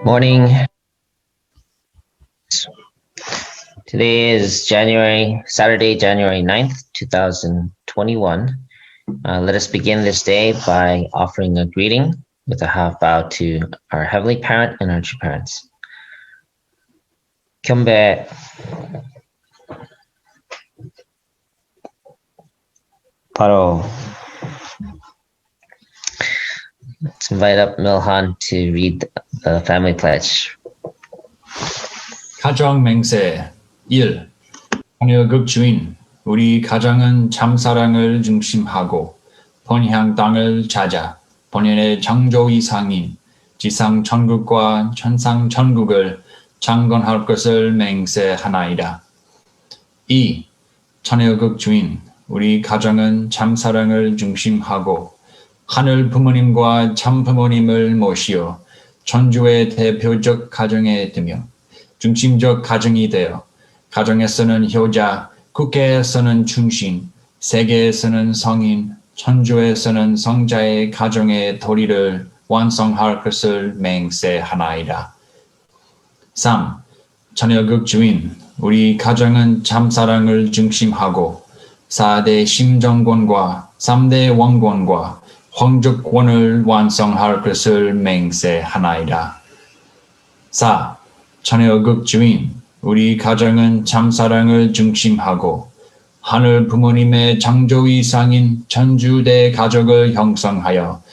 Morning. Today is Saturday, January 9th, 2021. Let us begin this day by offering a greeting with a half bow to our Heavenly Parent and our true parents. Kyombe. Paro. Let's invite up Milhan to read the family pledge. 가정 맹세 1. 자녀극 주인 우리 가정은 참사랑을 중심하고 본향 땅을 찾아 본연의 창조 이상인 지상 천국과 천상 천국을 창건할 것을 맹세하나이다. 2. 자녀극 주인 우리 가정은 참사랑을 중심하고 하늘 부모님과 참 부모님을 모시어 천주의 대표적 가정에 두며 중심적 가정이 되어 가정에서는 효자, 국가에서는 충신, 세계에서는 성인, 천주에서는 성자의 가정의 도리를 완성할 것을 맹세하나이다. 3. 자녀극 주인, 우리 가정은 참사랑을 중심하고 4대 심정권과 3대 왕권과皇族권을 완성할 것을 맹세하나이다. 4. 자녀극 주인, 우리 가정은 참사랑을 중심하고 하늘 부모님의 창조 이상인 천주대 가족을 형성하여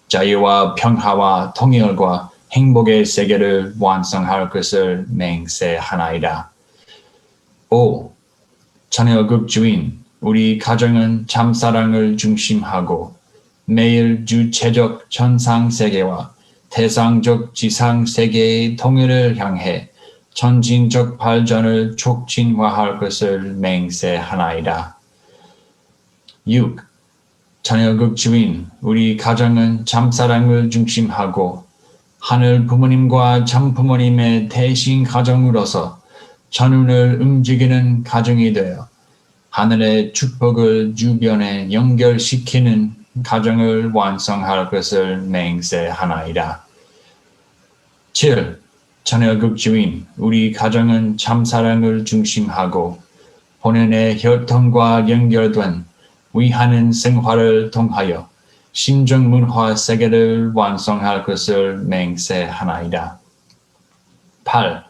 자유와 평화와 통일과 행복의 세계를 완성할 것을 맹세하나이다. 5. 자녀극 주인, 우리 가정은 참사랑을 중심하고 매일 주체적 천상세계와 태상적 지상세계의 통일을 향해 전진적 발전을 촉진화할 것을 맹세하나이다. 6. 자녀극 주인, 우리 가정은 참사랑을 중심하고 하늘 부모님과 참 부모님의 대신 가정으로서 천운을 움직이는 가정이 되어 하늘의 축복을 주변에 연결시키는 가정을 완성할 것을 맹세하나이다. 7. 자녀극 주인, 우리 가정은 참사랑을 중심하고 본연의 혈통과 연결된 위하는 생활을 통하여 신정문화 세계를 완성할 것을 맹세하나이다. 8.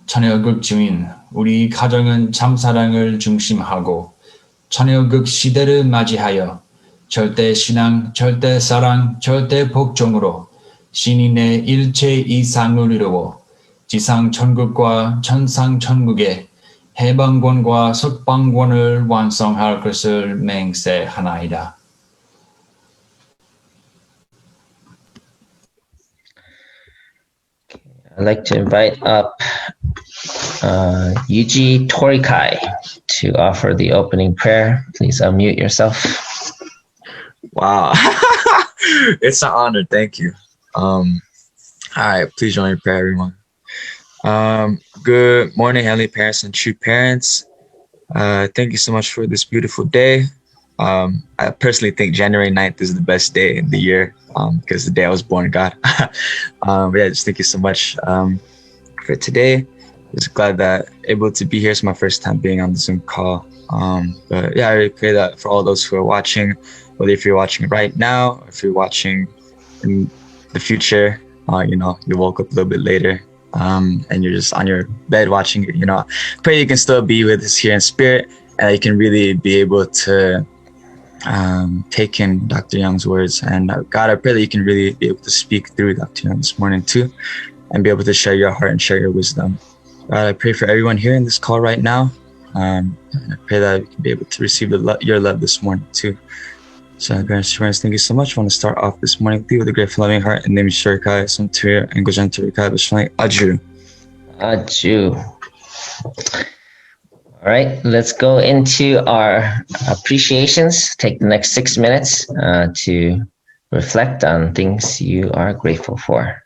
자녀극 주인, 우리 가정은 참사랑을 중심하고 자녀극 시대를 맞이하여 절대신앙, 절대사랑, 절대복종으로 신인의 일체 이상을 이루어 지상 천국과 천상 천국의 해방권과 석방권을 완성할 것을 맹세하나이다. I'd like to invite up Yuji Torikai to offer the opening prayer. Please unmute yourself. Wow. It's an honor. Thank you. All right. Please join your prayer, everyone. Good morning, Heavenly Parents and true parents. Thank you so much for this beautiful day. I personally think January 9th is the best day in the year because the day I was born, God. But yeah, just thank you so much for today. Just glad that able to be here. It's my first time being on the Zoom call. But yeah, I really pray that for all those who are watching, whether if you're watching right now, or if you're watching in the future, you woke up a little bit later and you're just on your bed watching it, pray you can still be with us here in spirit and you can really be able to take in Dr. Young's words. And God, I pray that you can really be able to speak through Dr. Young this morning too and be able to share your heart and share your wisdom. God, I pray for everyone here in this call right now. And I pray that we can be able to receive your love this morning too. So, parents, thank you so much. I want to start off this morning with you with a grateful, loving heart. And name is Shurikai, Suntuya, and Gojanturika, Bishwani, Aju. Aju. All right, let's go into our appreciations. Take the next 6 minutes to reflect on things you are grateful for.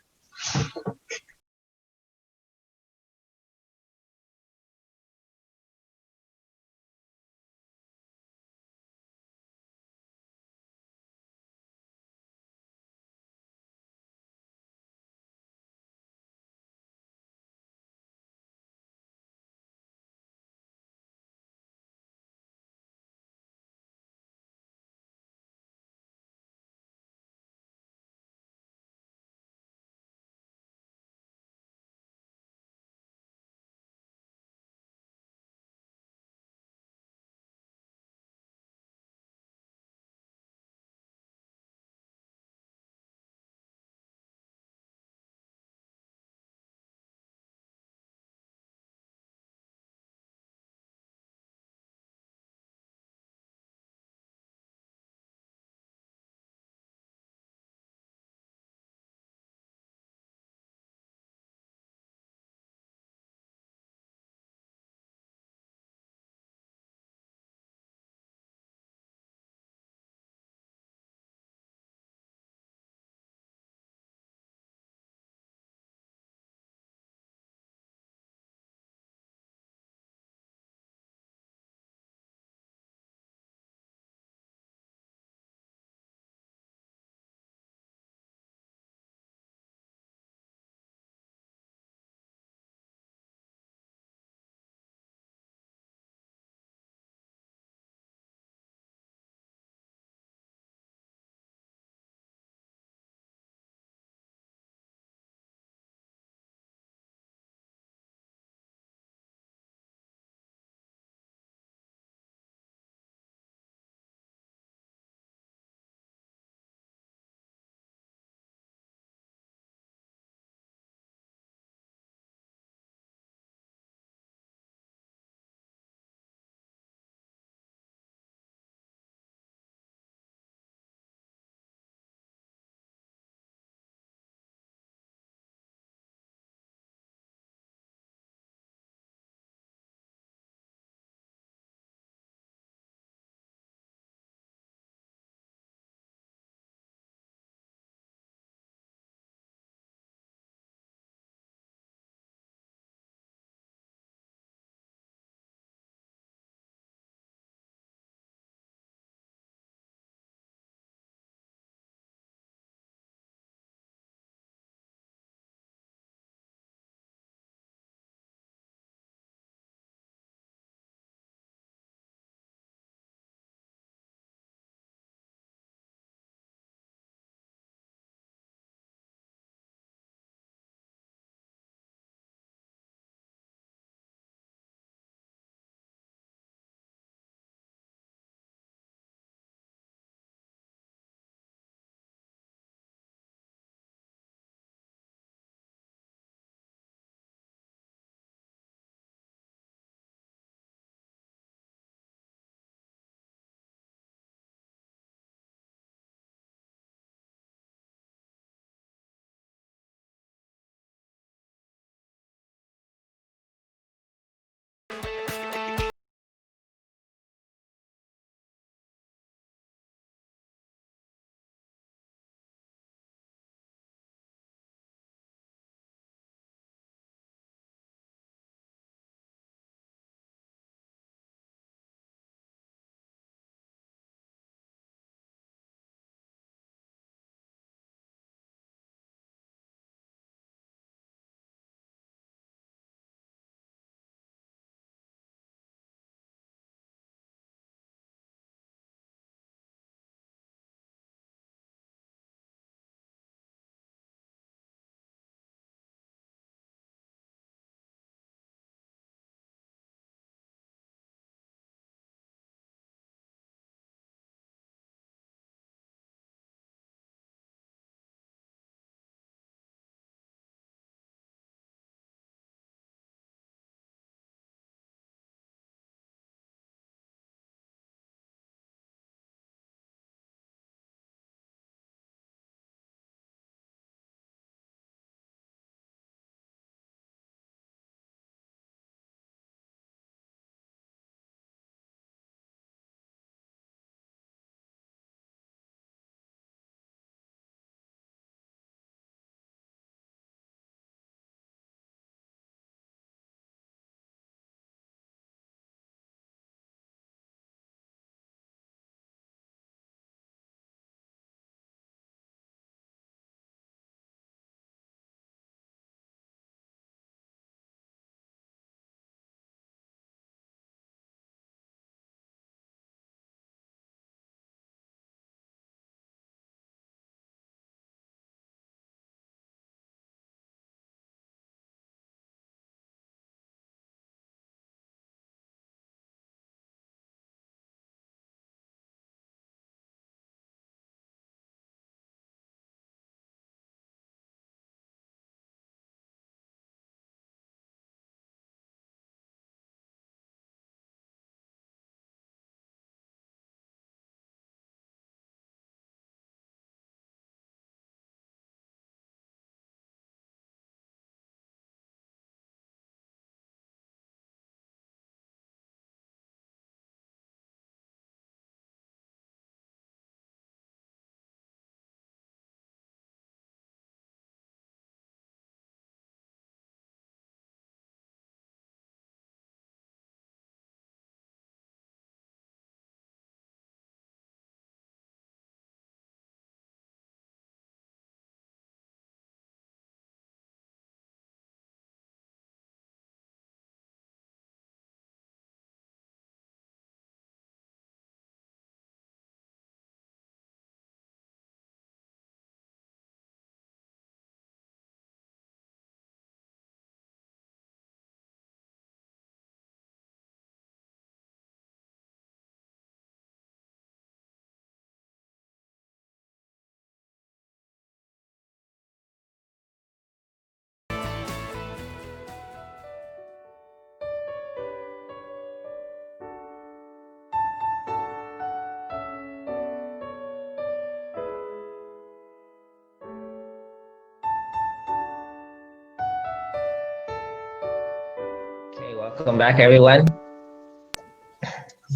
Welcome back, everyone.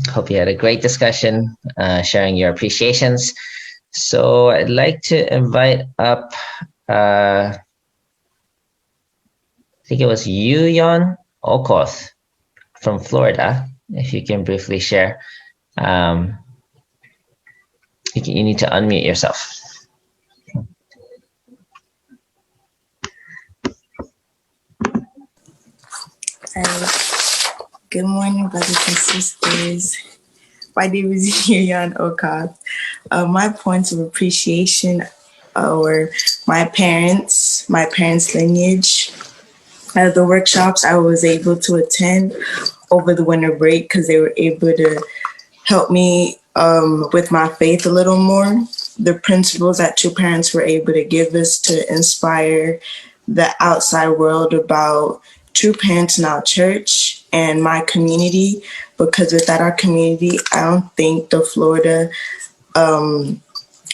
Hope you had a great discussion, sharing your appreciations. So I'd like to invite up, I think it was Yuyon Okoth from Florida. If you can briefly share, you need to unmute yourself. Good morning, brothers and sisters. My name is Yuyan Okath. My points of appreciation were my parents' lineage. The workshops I was able to attend over the winter break because they were able to help me with my faith a little more. The principles that True Parents were able to give us to inspire the outside world about True Parents in our church and my community, because without our community, I don't think the Florida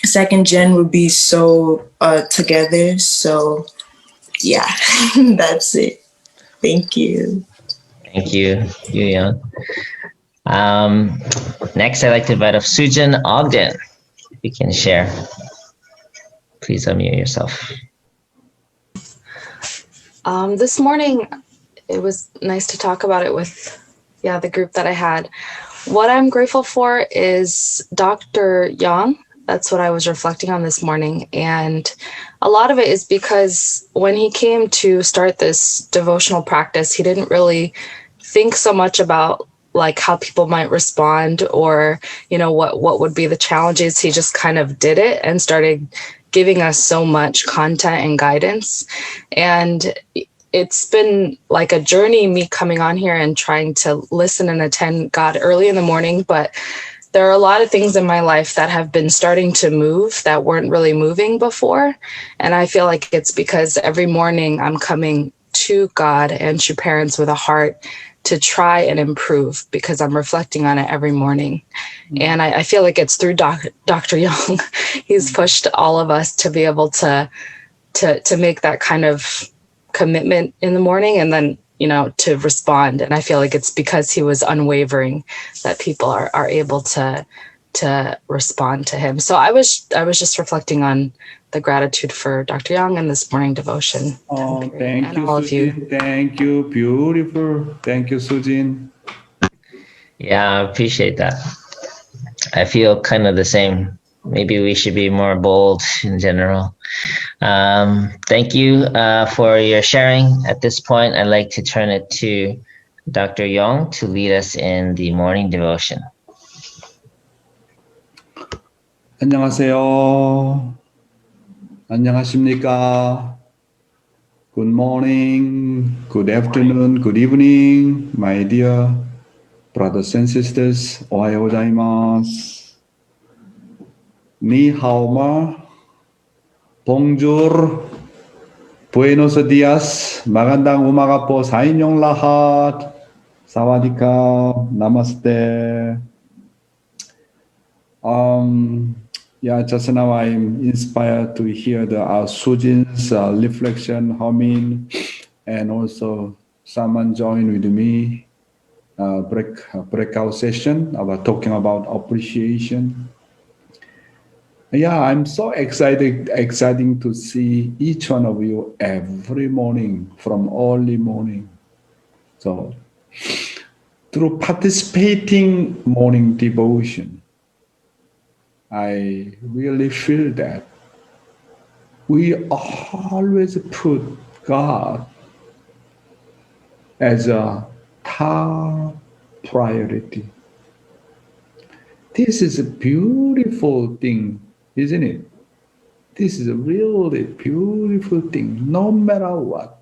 second gen would be so together. So yeah, that's it. Thank you. Thank you, Yuyon. Next, I'd like to invite up Sujin Ogden. If you can share, please unmute yourself. This morning, it was nice to talk about it with, the group that I had. What I'm grateful for is Dr. Young. That's what I was reflecting on this morning. And a lot of it is because when he came to start this devotional practice, he didn't really think so much about like how people might respond or, what would be the challenges. He just kind of did it and started giving us so much content and guidance. And it's been like a journey, me coming on here and trying to listen and attend God early in the morning. But there are a lot of things in my life that have been starting to move that weren't really moving before. And I feel like it's because every morning I'm coming to God and True Parents with a heart to try and improve, because I'm reflecting on it every morning. And I feel like it's through Dr. Young. He's pushed all of us to be able to make that kind of commitment in the morning and then, to respond. And I feel like it's because he was unwavering that people are able to respond to him. So I was just reflecting on the gratitude for Dr. Young and this morning devotion. Oh, thank and you, all Sujin. of you. Thank you. Beautiful. Thank you, Sujin. Yeah, I appreciate that. I feel kind of the same. Maybe we should be more bold in general. Thank you for your sharing. At this point, I'd like to turn it to Dr. Young to lead us in the morning devotion. 안녕하세요. 안녕하십니까? Good morning, good afternoon, good evening, my dear brothers and sisters. 오하요 고자이마스. Ni hao ma. Bonjour. Buenos dias. Magandang umaga po sa inyong lahat. Sawadika. Namaste. Just now I'm inspired to hear the Sujin's reflection, humming, and also someone joined with me breakout session about talking about appreciation. I'm so exciting to see each one of you every morning from early morning. So through participating morning devotion, I really feel that we always put God as a top priority. This is a beautiful thing, isn't it? This is a really beautiful thing. No matter what,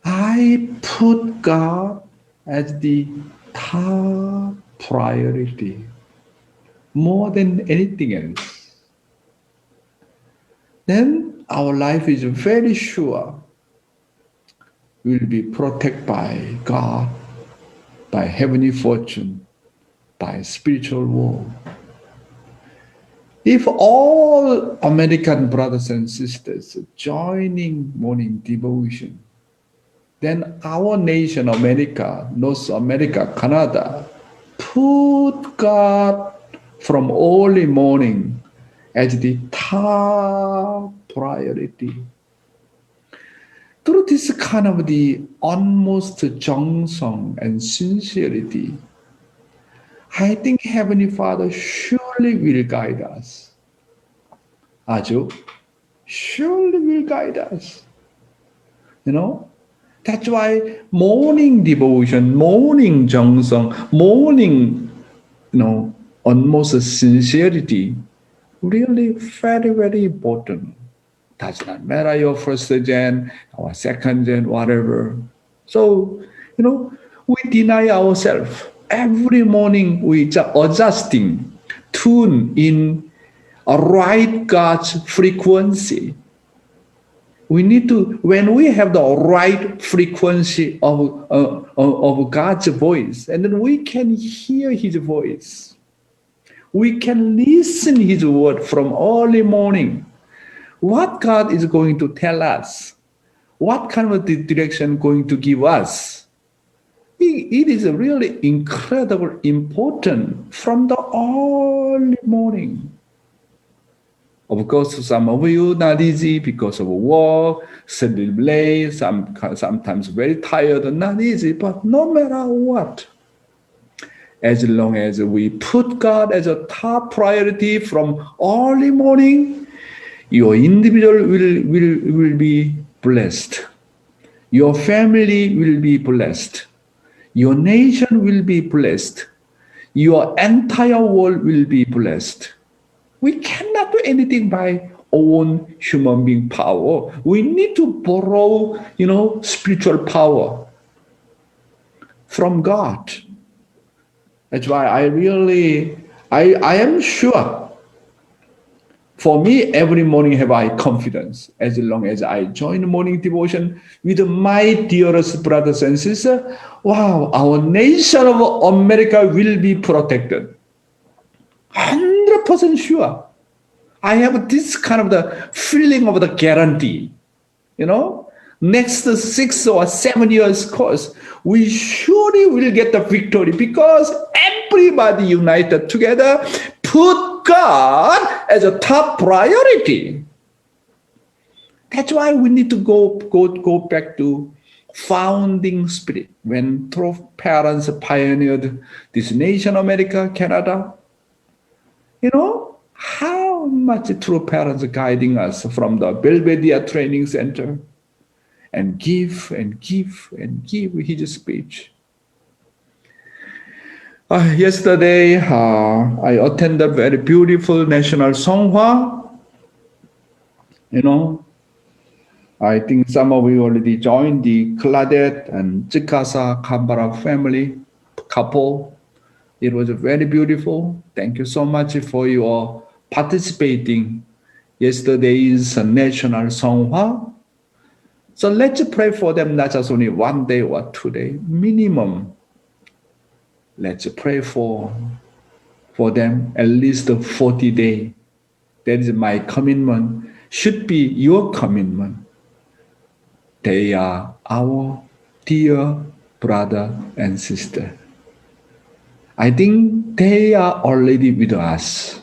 I put God as the top priority more than anything else. Then our life is very sure will be protected by God, by heavenly fortune, by spiritual world. If all American brothers and sisters joining morning devotion, then our nation, America, North America, Canada, put God from early morning as the top priority. Through this kind of the almost 정성 and sincerity, I think Heavenly Father surely will guide us. 아주 surely will guide us. You know, that's why morning devotion, morning 정성, morning, almost sincerity, really very, very important. Does not matter your first gen or second gen, whatever. So, we deny ourselves. Every morning we just adjusting, tune in a right God's frequency. We need to, when we have the right frequency of God's voice, and then we can hear His voice. We can listen His word from early morning. What God is going to tell us, what kind of direction going to give us. It is really incredibly important from the early morning. Of course, some of you not easy because of work, sleep late, sometimes very tired, not easy, but no matter what, as long as we put God as a top priority from early morning, your individual will be blessed. Your family will be blessed. Your nation will be blessed. Your entire world will be blessed. We cannot do anything by own human being power. We need to borrow, spiritual power from God. That's why I am sure. For me, every morning have I confidence as long as I join morning devotion with my dearest brothers and sisters. Wow, our nation of America will be protected. 100% sure. I have this kind of the feeling of the guarantee. Next 6 or 7 years course, we surely will get the victory because everybody united together put God as a top priority. That's why we need to go back to founding spirit. When true parents pioneered this nation, America, Canada, how much true parents are guiding us from the Belvedere Training Center and give and give and give his speech. Yesterday, I attended a very beautiful national Songhwa. I think some of you already joined the Claudette and Chikasa Kambara family couple. It was very beautiful. Thank you so much for your participating yesterday's national Songhwa. So let's pray for them, not just only one day or 2 days, minimum. Let's pray for them at least 40 days. That is my commitment. Should be your commitment. They are our dear brother and sister. I think they are already with us.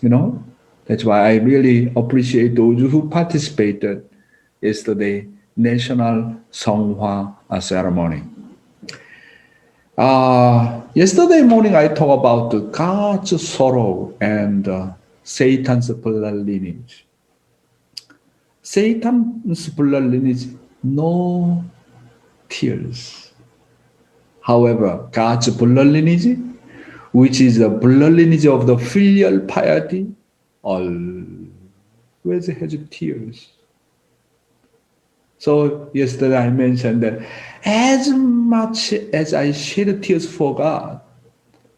That's why I really appreciate those who participated yesterday National Songhwa ceremony. Yesterday morning I talked about God's sorrow and Satan's blood lineage. Satan's blood lineage, no tears. However, God's blood lineage, which is the blood lineage of the filial piety, always has tears. So yesterday I mentioned that as much as I shed tears for God,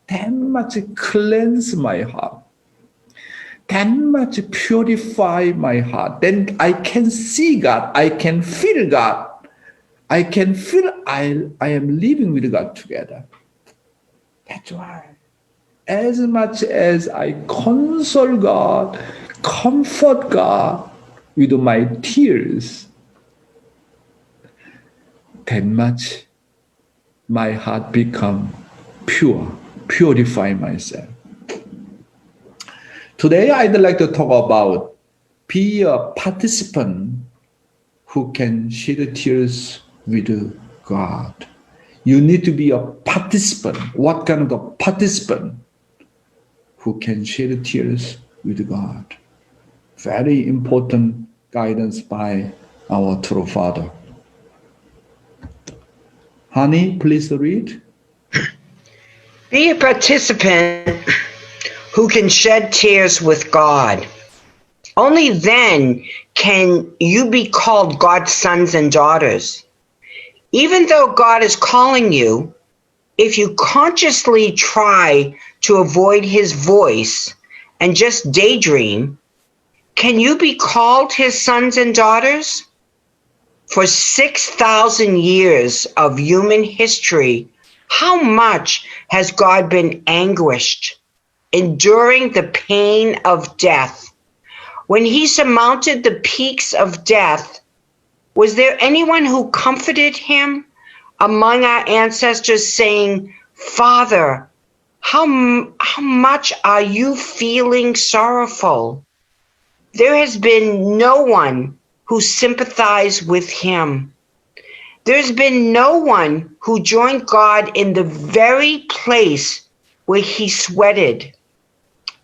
that much cleanse my heart, that much purify my heart. Then I can see God, I can feel God, I can feel I am living with God together. That's why as much as I console God, comfort God with my tears, that much my heart become pure, purify myself. Today, I'd like to talk about be a participant who can shed tears with God. You need to be a participant. What kind of a participant who can shed tears with God? Very important guidance by our true Father. Honey, please read. Be a participant who can shed tears with God. Only then can you be called God's sons and daughters. Even though God is calling you, if you consciously try to avoid his voice and just daydream, can you be called his sons and daughters? For 6,000 years of human history, how much has God been anguished, enduring the pain of death? When he surmounted the peaks of death, was there anyone who comforted him among our ancestors saying, Father, how much are you feeling sorrowful? There has been no one who sympathized with him. There's been no one who joined God in the very place where he sweated.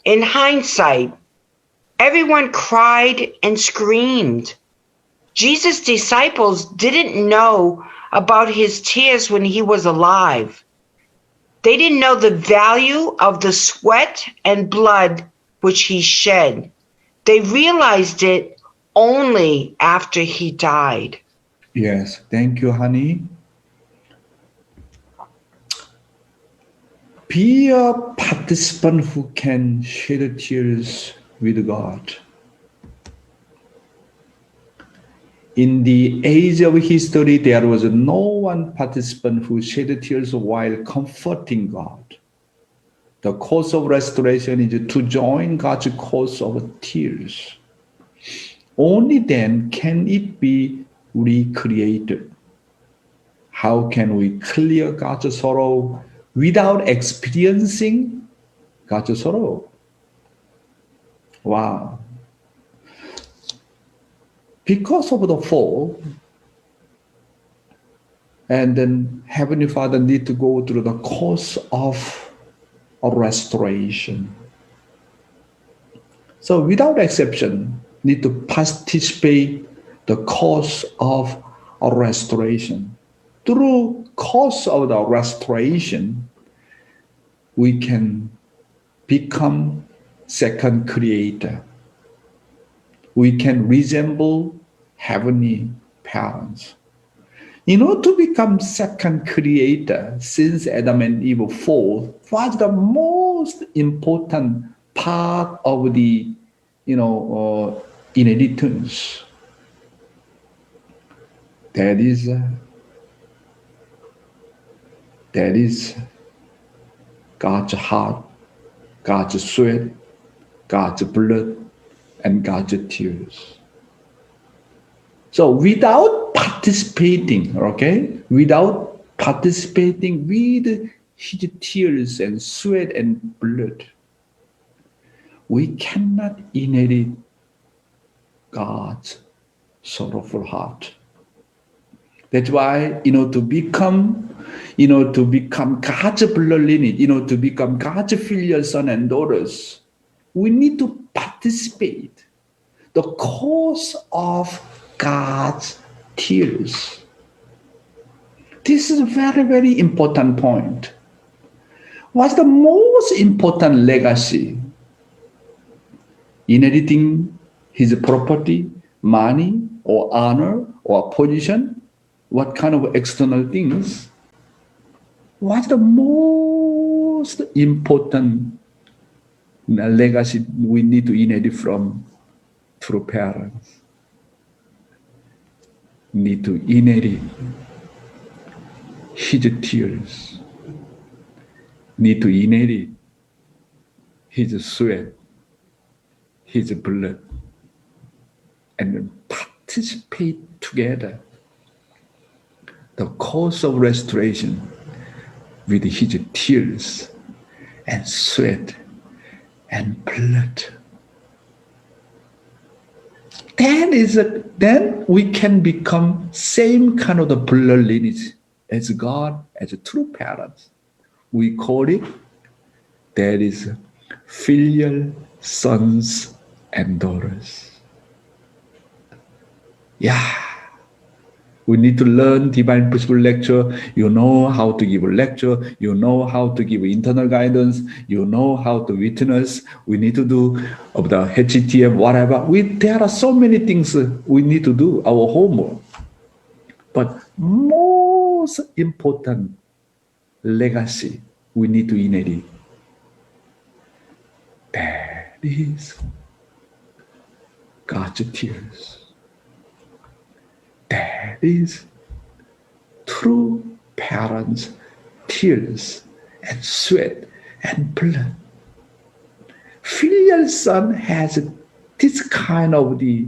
In hindsight, everyone cried and screamed. Jesus' disciples didn't know about his tears when he was alive. They didn't know the value of the sweat and blood which he shed. They realized it only after he died. Yes, thank you, honey. Be a participant who can shed tears with God. In the age of history, there was no one participant who shed tears while comforting God. The cause of restoration is to join God's cause of tears. Only then can it be recreated. How can we clear God's sorrow without experiencing God's sorrow? Wow. Because of the fall, and then Heavenly Father need to go through the course of a restoration. So without exception, need to participate the course of a restoration. Through course of the restoration, we can become second creator. We can resemble heavenly parents. In order to become second creator, since Adam and Eve fall, what's the most important part of the inheritance? That is God's heart, God's sweat, God's blood, and God's tears. So without participating with his tears and sweat and blood, we cannot inherit God's sorrowful heart. That's why, to become God's blood lineage, to become God's filial son and daughters, we need to participate the cause of God's tears. This is a very, very important point. What's the most important legacy? Inheriting his property, money, or honor, or position? What kind of external things? What's the most important legacy we need to inherit from true parents? Need to inherit his tears, need to inherit his sweat, his blood, and participate together the cause of restoration with his tears and sweat and blood. Then we can become same kind of the blood lineage as God, as a true parents. We call it, that is filial sons and daughters. Yeah. We need to learn divine principle lecture. You know how to give a lecture. You know how to give internal guidance. You know how to witness. We need to do of the HTM, whatever. There are so many things we need to do, our homework. But most important legacy we need to inherit. That is God's tears. That is true parents' tears and sweat and blood. Filial son has this kind of the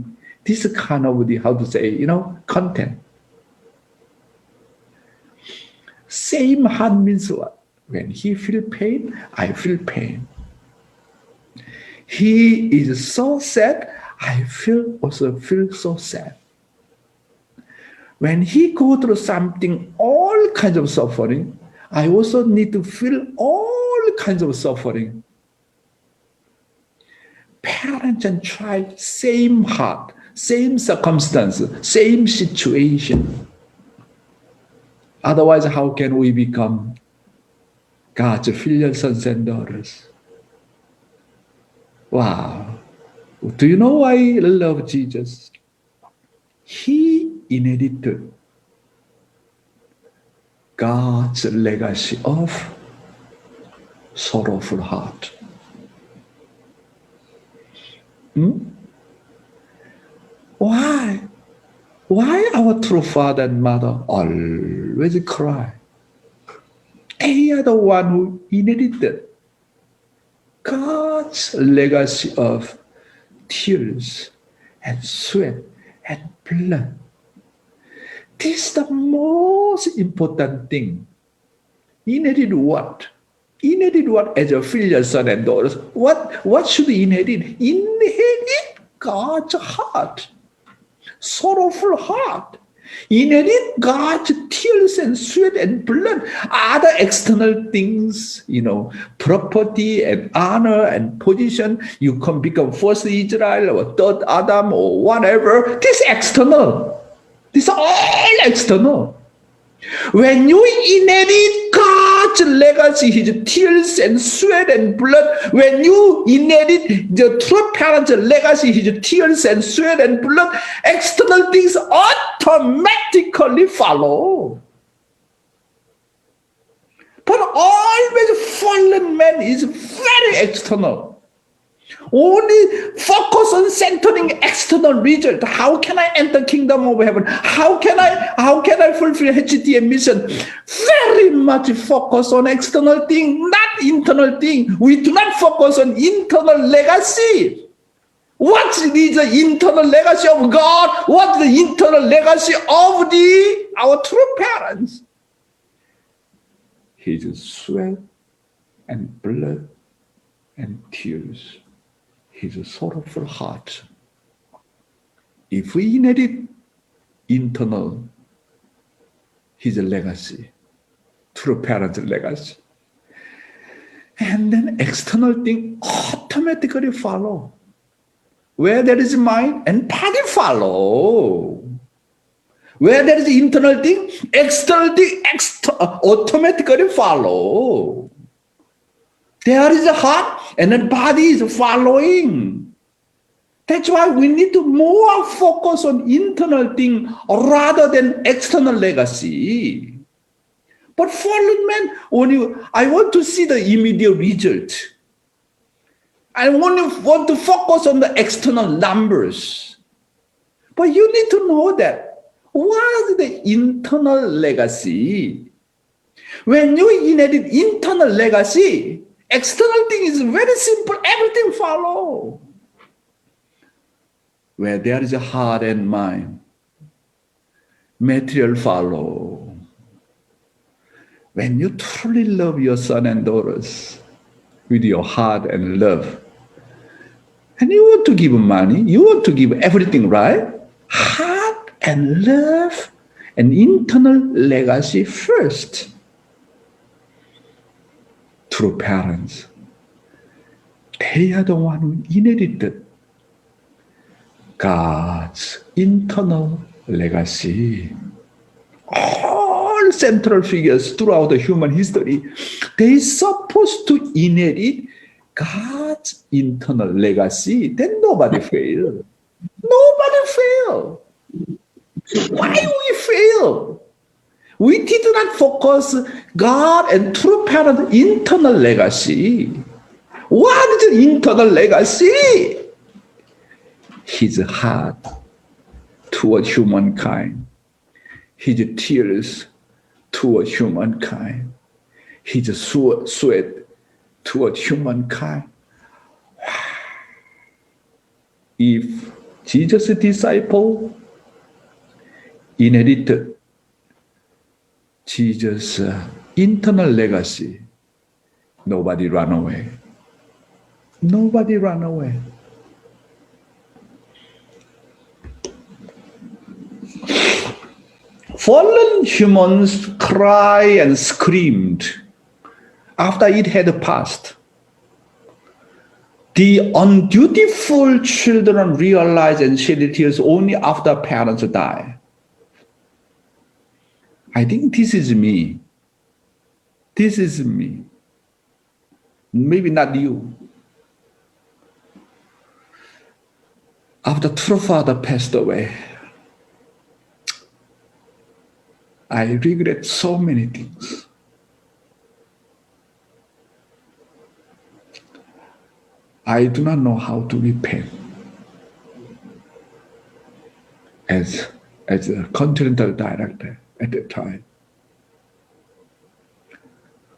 how to say, content. Same heart means what? When he feel pain, I feel pain. He is so sad, I also feel so sad. When he go through something, all kinds of suffering, I also need to feel all kinds of suffering. Parents and child, same heart, same circumstance, same situation. Otherwise, how can we become God's filial sons and daughters? Wow. Do you know why I love Jesus? He inherited God's legacy of sorrowful heart. Why? Why our true father and mother always cry? They are the one who inherited God's legacy of tears and sweat and blood. This is the most important thing. Inherit what? Inherit what as a filial son and daughters? What should we inherit? Inherit God's heart. Sorrowful heart. Inherit God's tears and sweat and blood. Other external things, property and honor and position. You can become first Israel or third Adam or whatever. This is external. This is all external. When you inherit God's legacy, his tears and sweat and blood, when you inherit the true parent's legacy, his tears and sweat and blood, external things automatically follow. But always fallen man is very external. Only focus on centering external result. How can I enter kingdom of heaven? How can I fulfill HTM mission? Very much focus on external thing, not internal thing. We do not focus on internal legacy. What is the internal legacy of God? What is the internal legacy of our true parents? His sweat and blood and tears. His sorrowful heart. If we inherit internal, his legacy, true parent's legacy, and then external thing automatically follow. Where there is mind and body follow. Where there is internal thing, external thing automatically follow. There is a heart and the body is following. That's why we need to more focus on internal thing rather than external legacy. But fallen man, I want to see the immediate result. I want to focus on the external numbers. But you need to know that what is the internal legacy? When you inherit internal legacy, external thing is very simple. Everything follow. Where there is a heart and mind, material follow. when you truly love your son and daughters with your heart and love, and you want to give money, you want to give everything, right? Heart and love and internal legacy first. True parents, they are the one who inherited God's internal legacy. All central figures throughout the human history, they supposed to inherit God's internal legacy. Then nobody fail. Nobody fail. Why we fail? We did not focus God and true parent internal legacy. What is the internal legacy? His heart toward humankind, his tears toward humankind, his sweat toward humankind. If Jesus' disciple inherited Jesus' internal legacy, nobody ran away. Nobody ran away. Fallen humans cry and screamed after it had passed. The undutiful children realize and shed tears only after parents die. I think this is me. This is me. Maybe not you. After true father passed away, I regret so many things. I do not know how to repent. As a continental director at the time,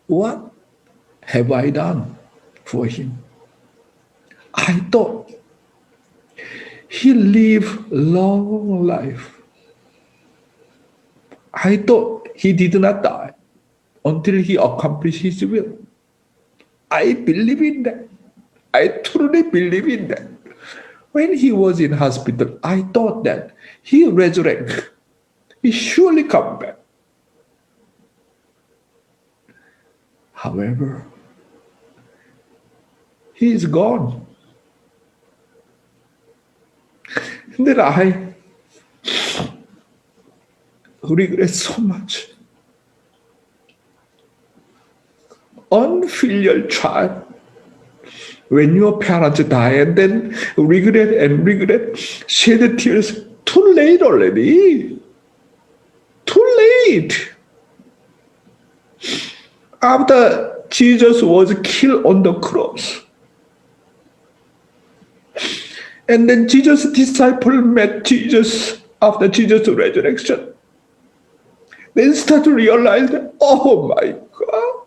what have I done for him? I thought he lived a long life. I thought he did not die until he accomplished his will. I believe in that. I truly believe in that. When he was in hospital, I thought that he resurrected. He surely come back. However, he is gone. And then I regret so much. Unfilial child. When your parents die and then regret, shed tears, too late already. Too late. After Jesus was killed on the cross, and then Jesus' disciple met Jesus after Jesus' resurrection, then start to realize that, oh my God,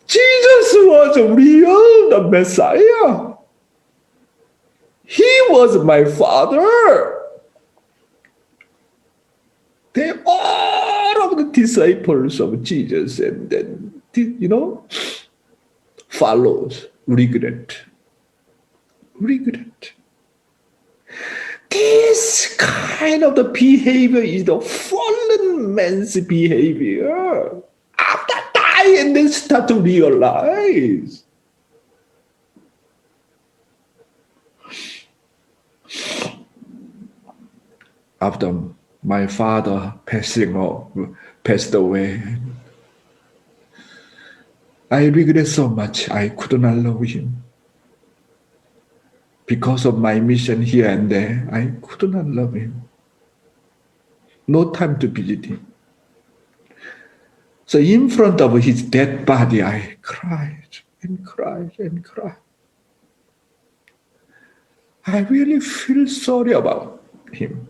Jesus was real, the Messiah. He was my father. They all of the disciples of Jesus and then, follows regret. Regret. This kind of the behavior is the fallen man's behavior. After die and then start to realize. After my father passed away, I regret so much I could not love him. Because of my mission here and there, I could not love him. No time to visit him. So in front of his dead body, I cried and cried and cried. I really feel sorry about him.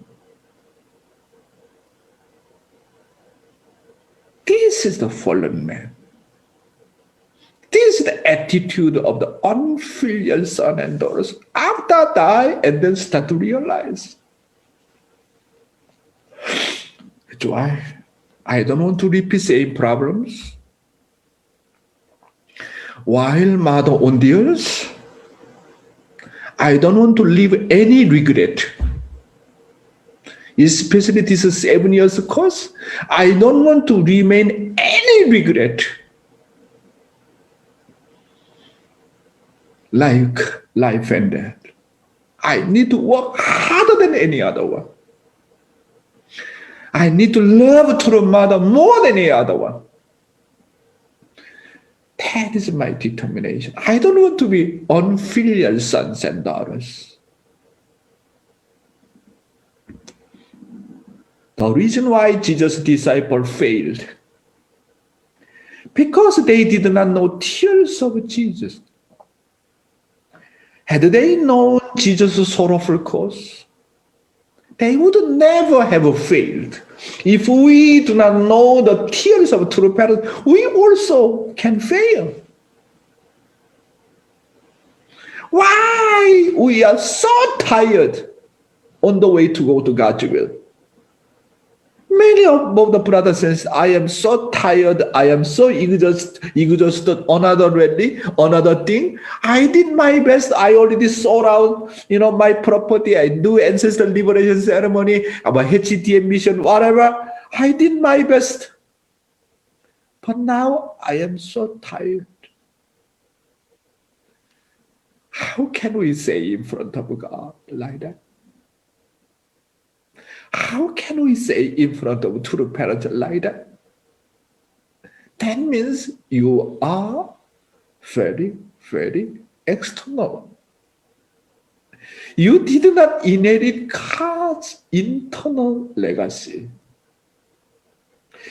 This is the fallen man. This is the attitude of the unfilial son and daughters after die and then start to realize. That's why I don't want to repeat same problems. While mother on the earth, I don't want to leave any regret. Especially this 7 years course, I don't want to remain any regret. Like life and death. I need to work harder than any other one. I need to love true mother more than any other one. That is my determination. I don't want to be unfilial sons and daughters. The reason why Jesus' disciples failed, because they did not know tears of Jesus. Had they known Jesus' sorrowful cause, they would never have failed. If we do not know the tears of true parents, we also can fail. Why we are so tired on the way to go to God's will? Many of the brothers and sisters, I am so tired, I am so exhausted, another thing. I did my best. I already sold out, my property. I do ancestor liberation ceremony, about HTM mission, whatever. I did my best. But now I am so tired. How can we say in front of God like that? How can we say in front of true parents like that? That means you are very, very external. You did not inherit God's internal legacy.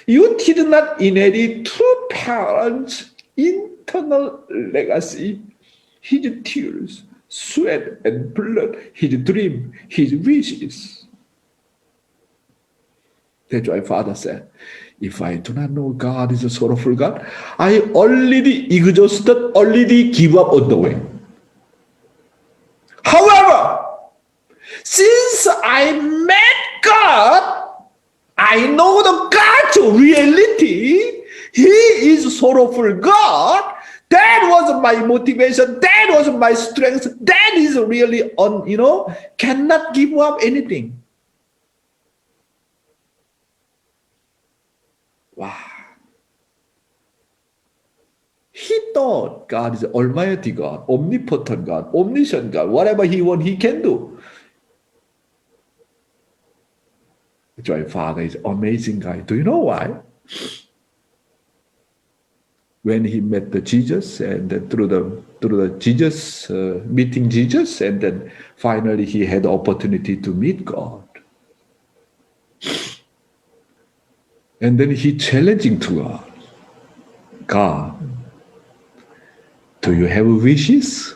You did not inherit true parents' internal legacy. His tears, sweat, and blood, his dream, his wishes. That's why Father said, if I do not know God is a sorrowful God, I already exhausted, already give up on the way. However, since I met God, I know the God's reality. He is sorrowful God. That was my motivation. That was my strength. That is really cannot give up anything. Wow. He thought God is Almighty God, omnipotent God, omniscient God. Whatever He wants, He can do. That's why Father is an amazing guy. Do you know why? When he met the Jesus, and then through the Jesus meeting Jesus, and then finally he had the opportunity to meet God. And then he challenging to God. God, do you have wishes?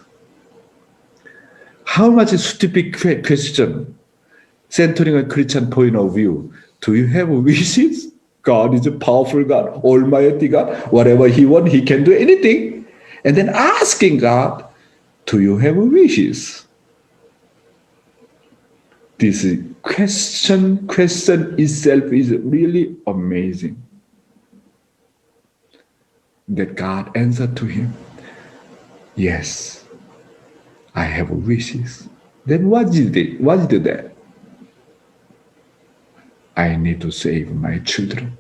How much stupid question, centering a Christian point of view. Do you have wishes? God is a powerful God, Almighty God. Whatever He wants, He can do anything. And then asking God, do you have wishes? This question itself is really amazing. That God answered to him, yes, I have wishes. Then what did that? I need to save my children.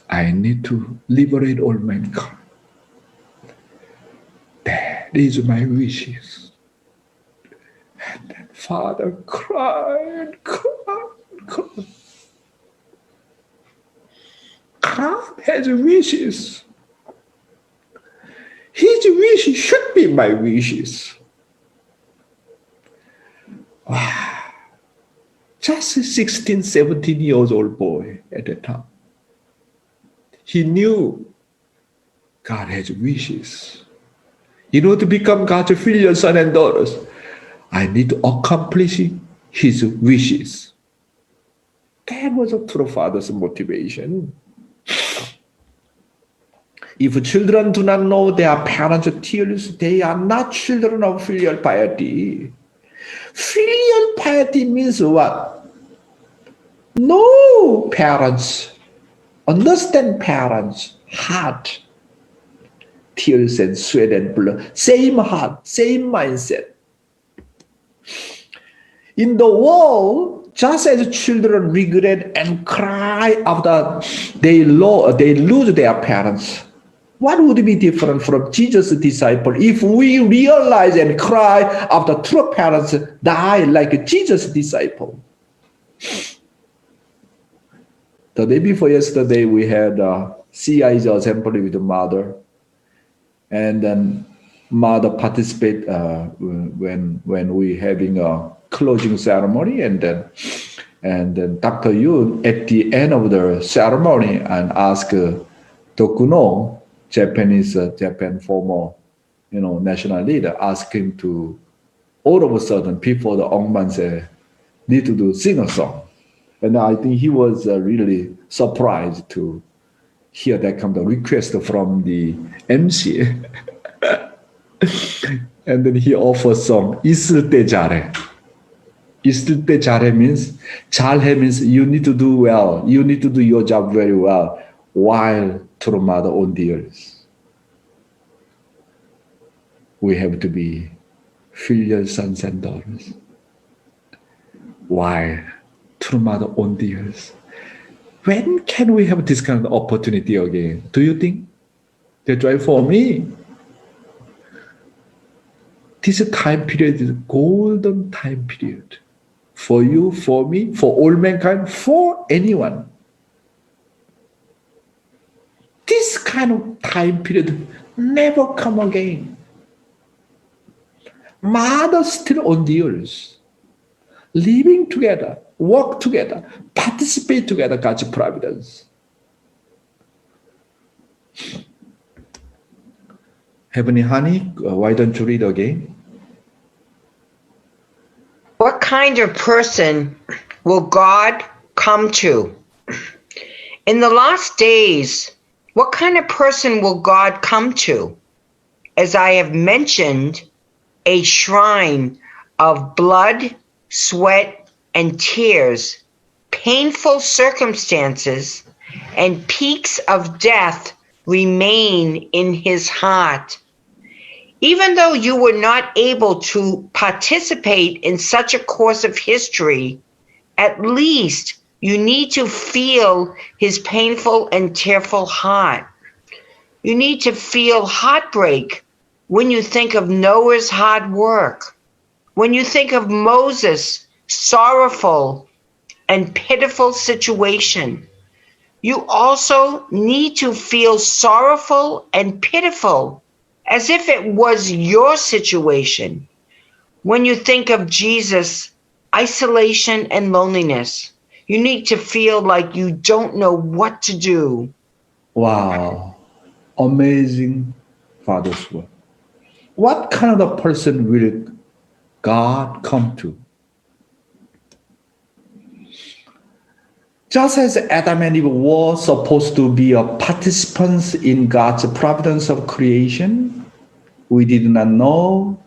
I need to liberate all mankind. That is my wishes. And then Father cried. God has wishes. His wishes should be my wishes. Wow. Just a 16, 17 years old boy at that time. He knew God has wishes. In order to become God's filial son and daughters, I need to accomplish His wishes. That was a true father's motivation. If children do not know their parents' tears, they are not children of filial piety. Filial piety means what? No parents understand parents' heart, tears and sweat and blood. Same heart, same mindset. In the world, just as children regret and cry after they lose their parents, what would be different from Jesus' disciple if we realize and cry after true parents die like Jesus' disciple? The day before yesterday, we had CI's assembly with the mother, and then mother participate when we having a closing ceremony, and then Dr. Yoon at the end of the ceremony and ask Dokuno, Japan former national leader, ask him to all of a sudden before the Ongman say need to sing a song. And I think he was really surprised to hear that kind of request from the MC. And then he offers song, 있을 때 잘해. 있을 때 잘해 means, 잘해 means you need to do well. You need to do your job very well while true mother on the earth. We have to be filial sons and daughters while true mother on the earth. When can we have this kind of opportunity again? Do you think? That's why for me, this time period is a golden time period. For you, for me, for all mankind, for anyone. This kind of time period never come again. Mother still on the earth, living together, work together, participate together, God's providence. Heavenly Honey, why don't you read again? What kind of person will God come to? In the last days, what kind of person will God come to? As I have mentioned, a shrine of blood, sweat, and tears, painful circumstances, and peaks of death remain in his heart. Even though you were not able to participate in such a course of history, at least you need to feel his painful and tearful heart. You need to feel heartbreak when you think of Noah's hard work, when you think of Moses' sorrowful and pitiful situation. You also need to feel sorrowful and pitiful as if it was your situation. When you think of Jesus' isolation and loneliness, you need to feel like you don't know what to do. Wow, amazing Father's word. What kind of a person will God come to? Just as Adam and Eve were supposed to be participants in God's providence of creation, we did not know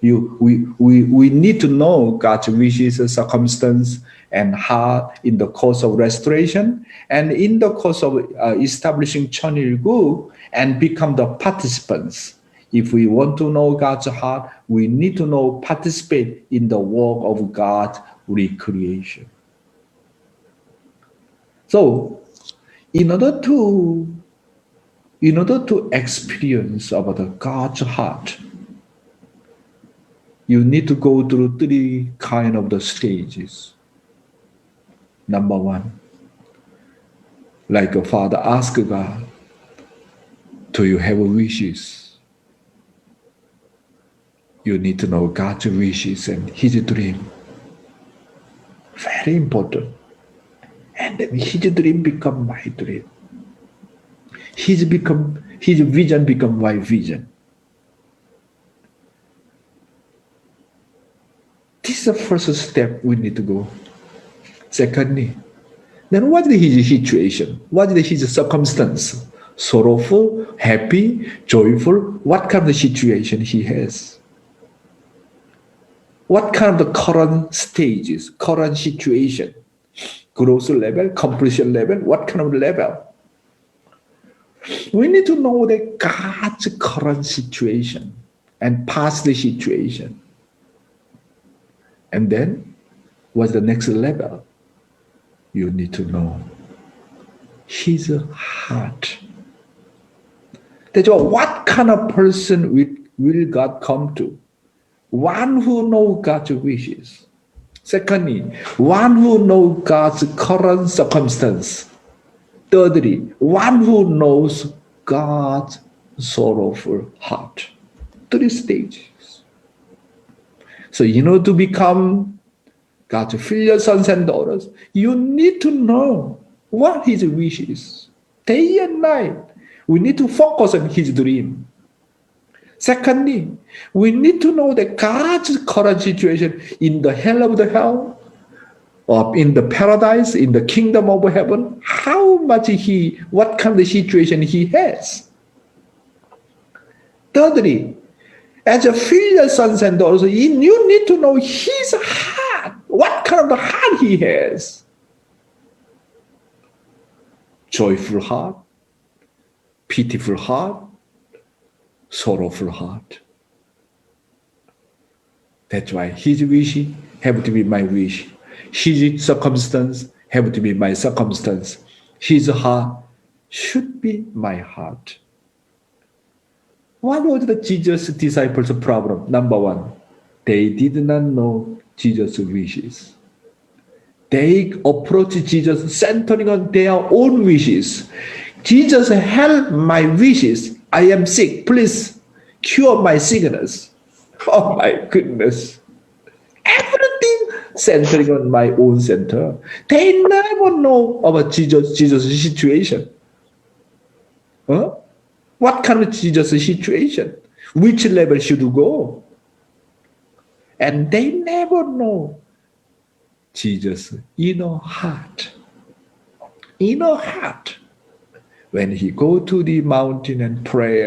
we need to know God's wishes, circumstance, and heart in the course of restoration and in the course of establishing 천일국 and become the participants. If we want to know God's heart, we need to participate in the work of God's recreation. So, in order to experience about the God's heart, you need to go through three kind of the stages. Number one, like a father asks God, do you have wishes? You need to know God's wishes and his dream. Very important. And then his dream become my dream. His vision become my vision. This is the first step we need to go. Secondly, then what is his situation? What is his circumstance? Sorrowful, happy, joyful? What kind of situation he has? What kind of current stages, current situation? growth level, completion level, what kind of level? We need to know that God's current situation and past situation. And then, what's the next level? You need to know His heart. That's what kind of person will God come to? One who knows God's wishes. Secondly, one who knows God's current circumstance. Thirdly, one who knows God's sorrowful heart. 3 stages. So, to become God's filial sons and daughters, you need to know what His wish is. Day and night, we need to focus on His dream. Secondly, we need to know that God's current situation in the hell of the hell, or in the paradise, in the kingdom of heaven, what kind of situation He has. Thirdly, as a filial sons and daughters, you need to know His heart, what kind of heart He has. Joyful heart, pitiful heart, sorrowful heart. That's why His wish have to be my wish. His circumstance have to be my circumstance. His heart should be my heart. What was the Jesus disciples' problem? Number one, they did not know Jesus' wishes. They approached Jesus centering on their own wishes. Jesus, help my wishes. I am sick. Please cure my sickness. Oh my goodness. Everything centering on my own center. They never know about Jesus' situation. Huh? What kind of Jesus' situation? Which level should you go? And they never know Jesus' inner heart. Inner heart. When He go to the mountain and pray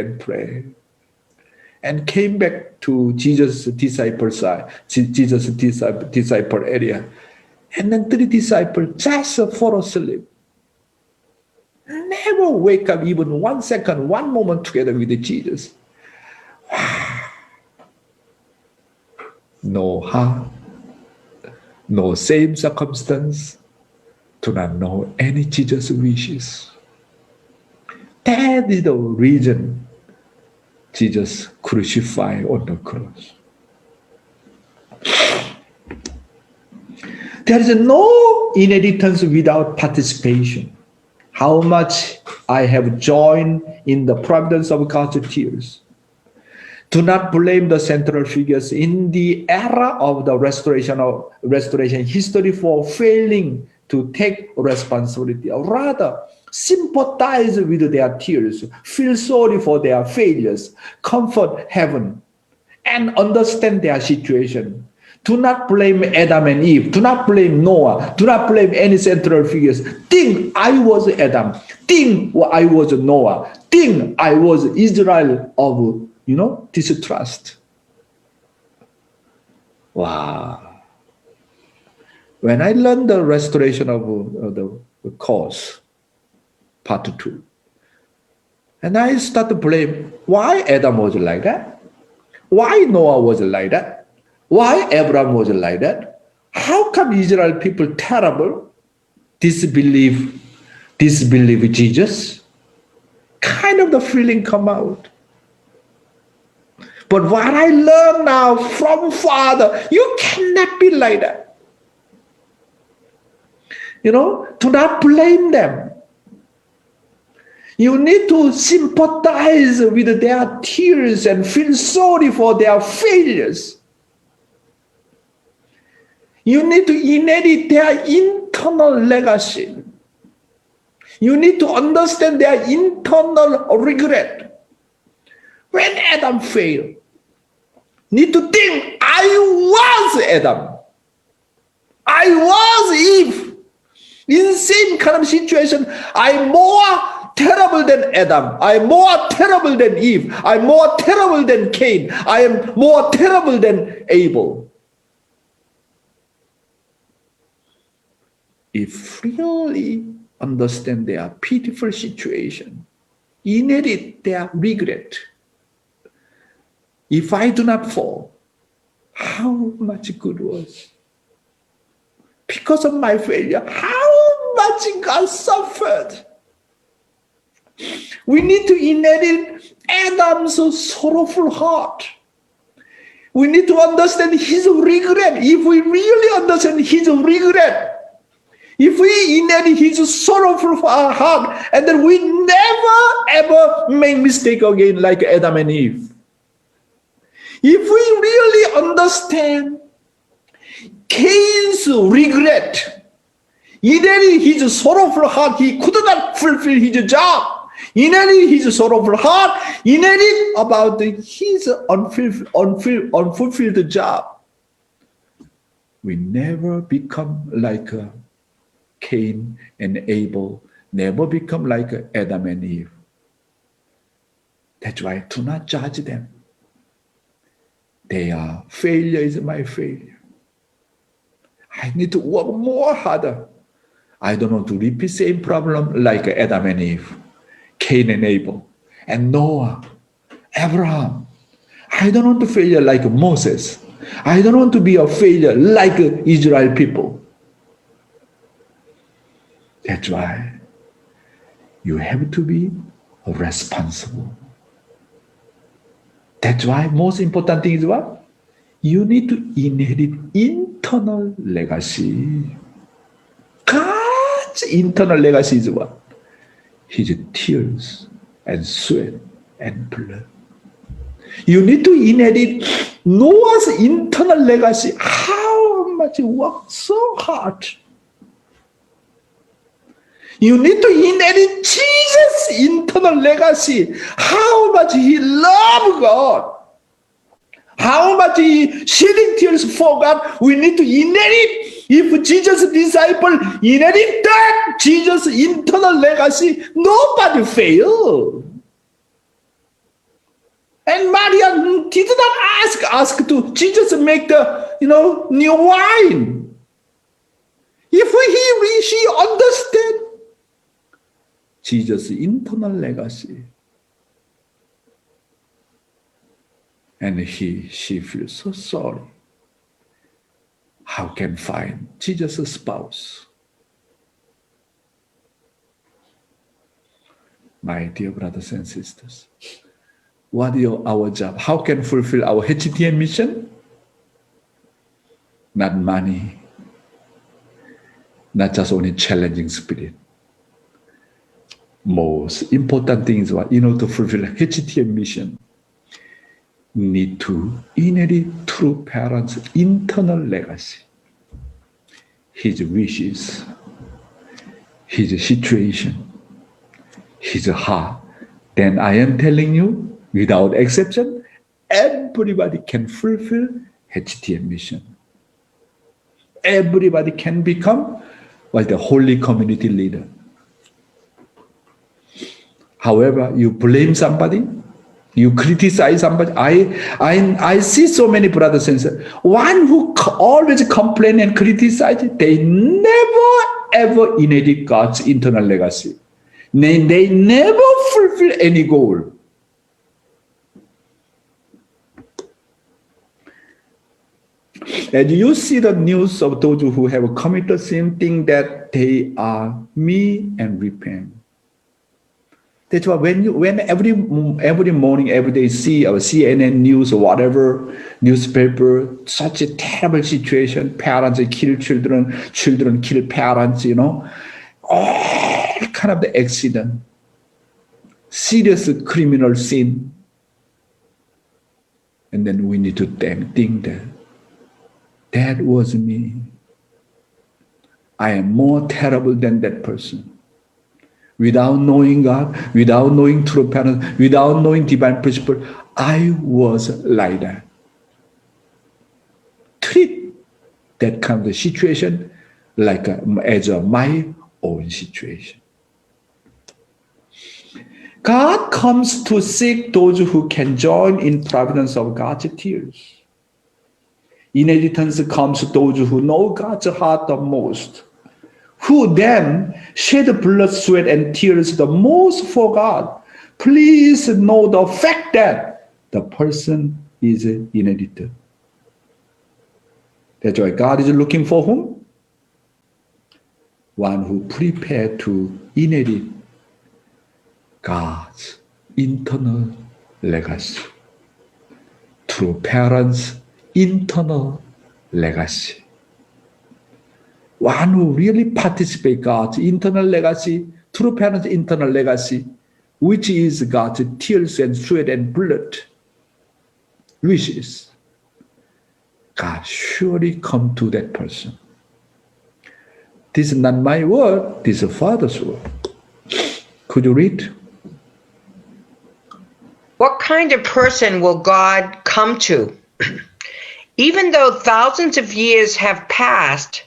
and came back to Jesus' disciple side, Jesus' disciple area, and then 3 disciples just fall asleep. Never wake up even 1 second, 1 moment together with Jesus. No heart, no same circumstance, do not know any Jesus' wishes. That is the reason Jesus crucified on the cross. There is no inheritance without participation. How much I have joined in the providence of God's tears. Do not blame the central figures in the era of the restoration history for failing to take responsibility. Rather, sympathize with their tears, feel sorry for their failures, comfort heaven, and understand their situation. Do not blame Adam and Eve. Do not blame Noah. Do not blame any central figures. Think I was Adam. Think I was Noah. Think I was Israel of, distrust. Wow. When I learned the restoration of the course, part 2, and I started to blame why Adam was like that, why Noah was like that, why Abraham was like that, how come Israel people terrible, disbelieve Jesus, kind of the feeling come out. But what I learn now from Father, you cannot be like that. Do not blame them. You need to sympathize with their tears and feel sorry for their failures. You need to inherit their internal legacy. You need to understand their internal regret. When Adam failed, need to think, I was Adam. I was Eve. In same kind of situation, I'm more terrible than Adam. I'm more terrible than Eve. I'm more terrible than Cain. I am more terrible than Abel. if really understand their pitiful situation, inherit their regret. If I do not fall, how much good was? Because of my failure, how much God suffered. We need to inherit Adam's sorrowful heart. We need to understand his regret. If we really understand his regret, if we inherit his sorrowful heart, and then we never ever make mistake again like Adam and Eve. If we really understand Cain's regret, inherit his sorrowful heart, he could not fulfill his job. Inherit his sorrowful heart, inherit about his unfulfilled job. We never become like Cain and Abel, never become like Adam and Eve. That's why do not judge them. They are failure is my failure. I need to work more harder. I don't want to repeat same problem like Adam and Eve, Cain and Abel, and Noah, Abraham. I don't want to failure like Moses. I don't want to be a failure like Israel people. That's why you have to be responsible. That's why most important thing is what? You need to inherit internal legacy. God's internal legacy is what? His tears and sweat and blood. You need to inherit Noah's internal legacy. How much he worked so hard. You need to inherit Jesus' internal legacy. How much he loved God. How much he shedding tears for God. We need to inherit. If Jesus' disciple inherit that Jesus' internal legacy, nobody fail. And Maria did not ask to Jesus make the new wine. If she understand Jesus' internal legacy, and she feels so sorry. How can find Jesus' spouse? My dear brothers and sisters, what is our job? How can fulfill our HTM mission? Not money, not just only challenging spirit. Most important thing is what? To fulfill HTM mission, need to inherit true parents' internal legacy. His wishes, his situation, his heart. Then I am telling you, without exception, everybody can fulfill HTM mission. Everybody can become like the holy community leader. However, you blame somebody, you criticize somebody. I see so many brothers and sisters. One who always complain and criticize, they never ever inherit God's internal legacy. They never fulfill any goal. And you see the news of those who have committed the same thing, that they are me and repent. That's why when every morning, every day see our CNN news or whatever newspaper, such a terrible situation, parents kill children, children kill parents, all kind of the accident, serious criminal sin. And then we need to think that was me. I am more terrible than that person. Without knowing God, without knowing true parents, without knowing divine principle, I was like that. Treat that kind of situation like as my own situation. God comes to seek those who can join in providence of God's tears. Inheritance comes to those who know God's heart the most, who then shed blood, sweat, and tears the most for God, please know the fact that the person is inherited. That's why God is looking for whom? One who prepared to inherit God's internal legacy. Through parents' internal legacy. One who really participates God's internal legacy, through parents' internal legacy, which is God's tears and sweat and blood, wishes. God surely come to that person. This is not my word, this is Father's word. Could you read? What kind of person will God come to? Even though thousands of years have passed,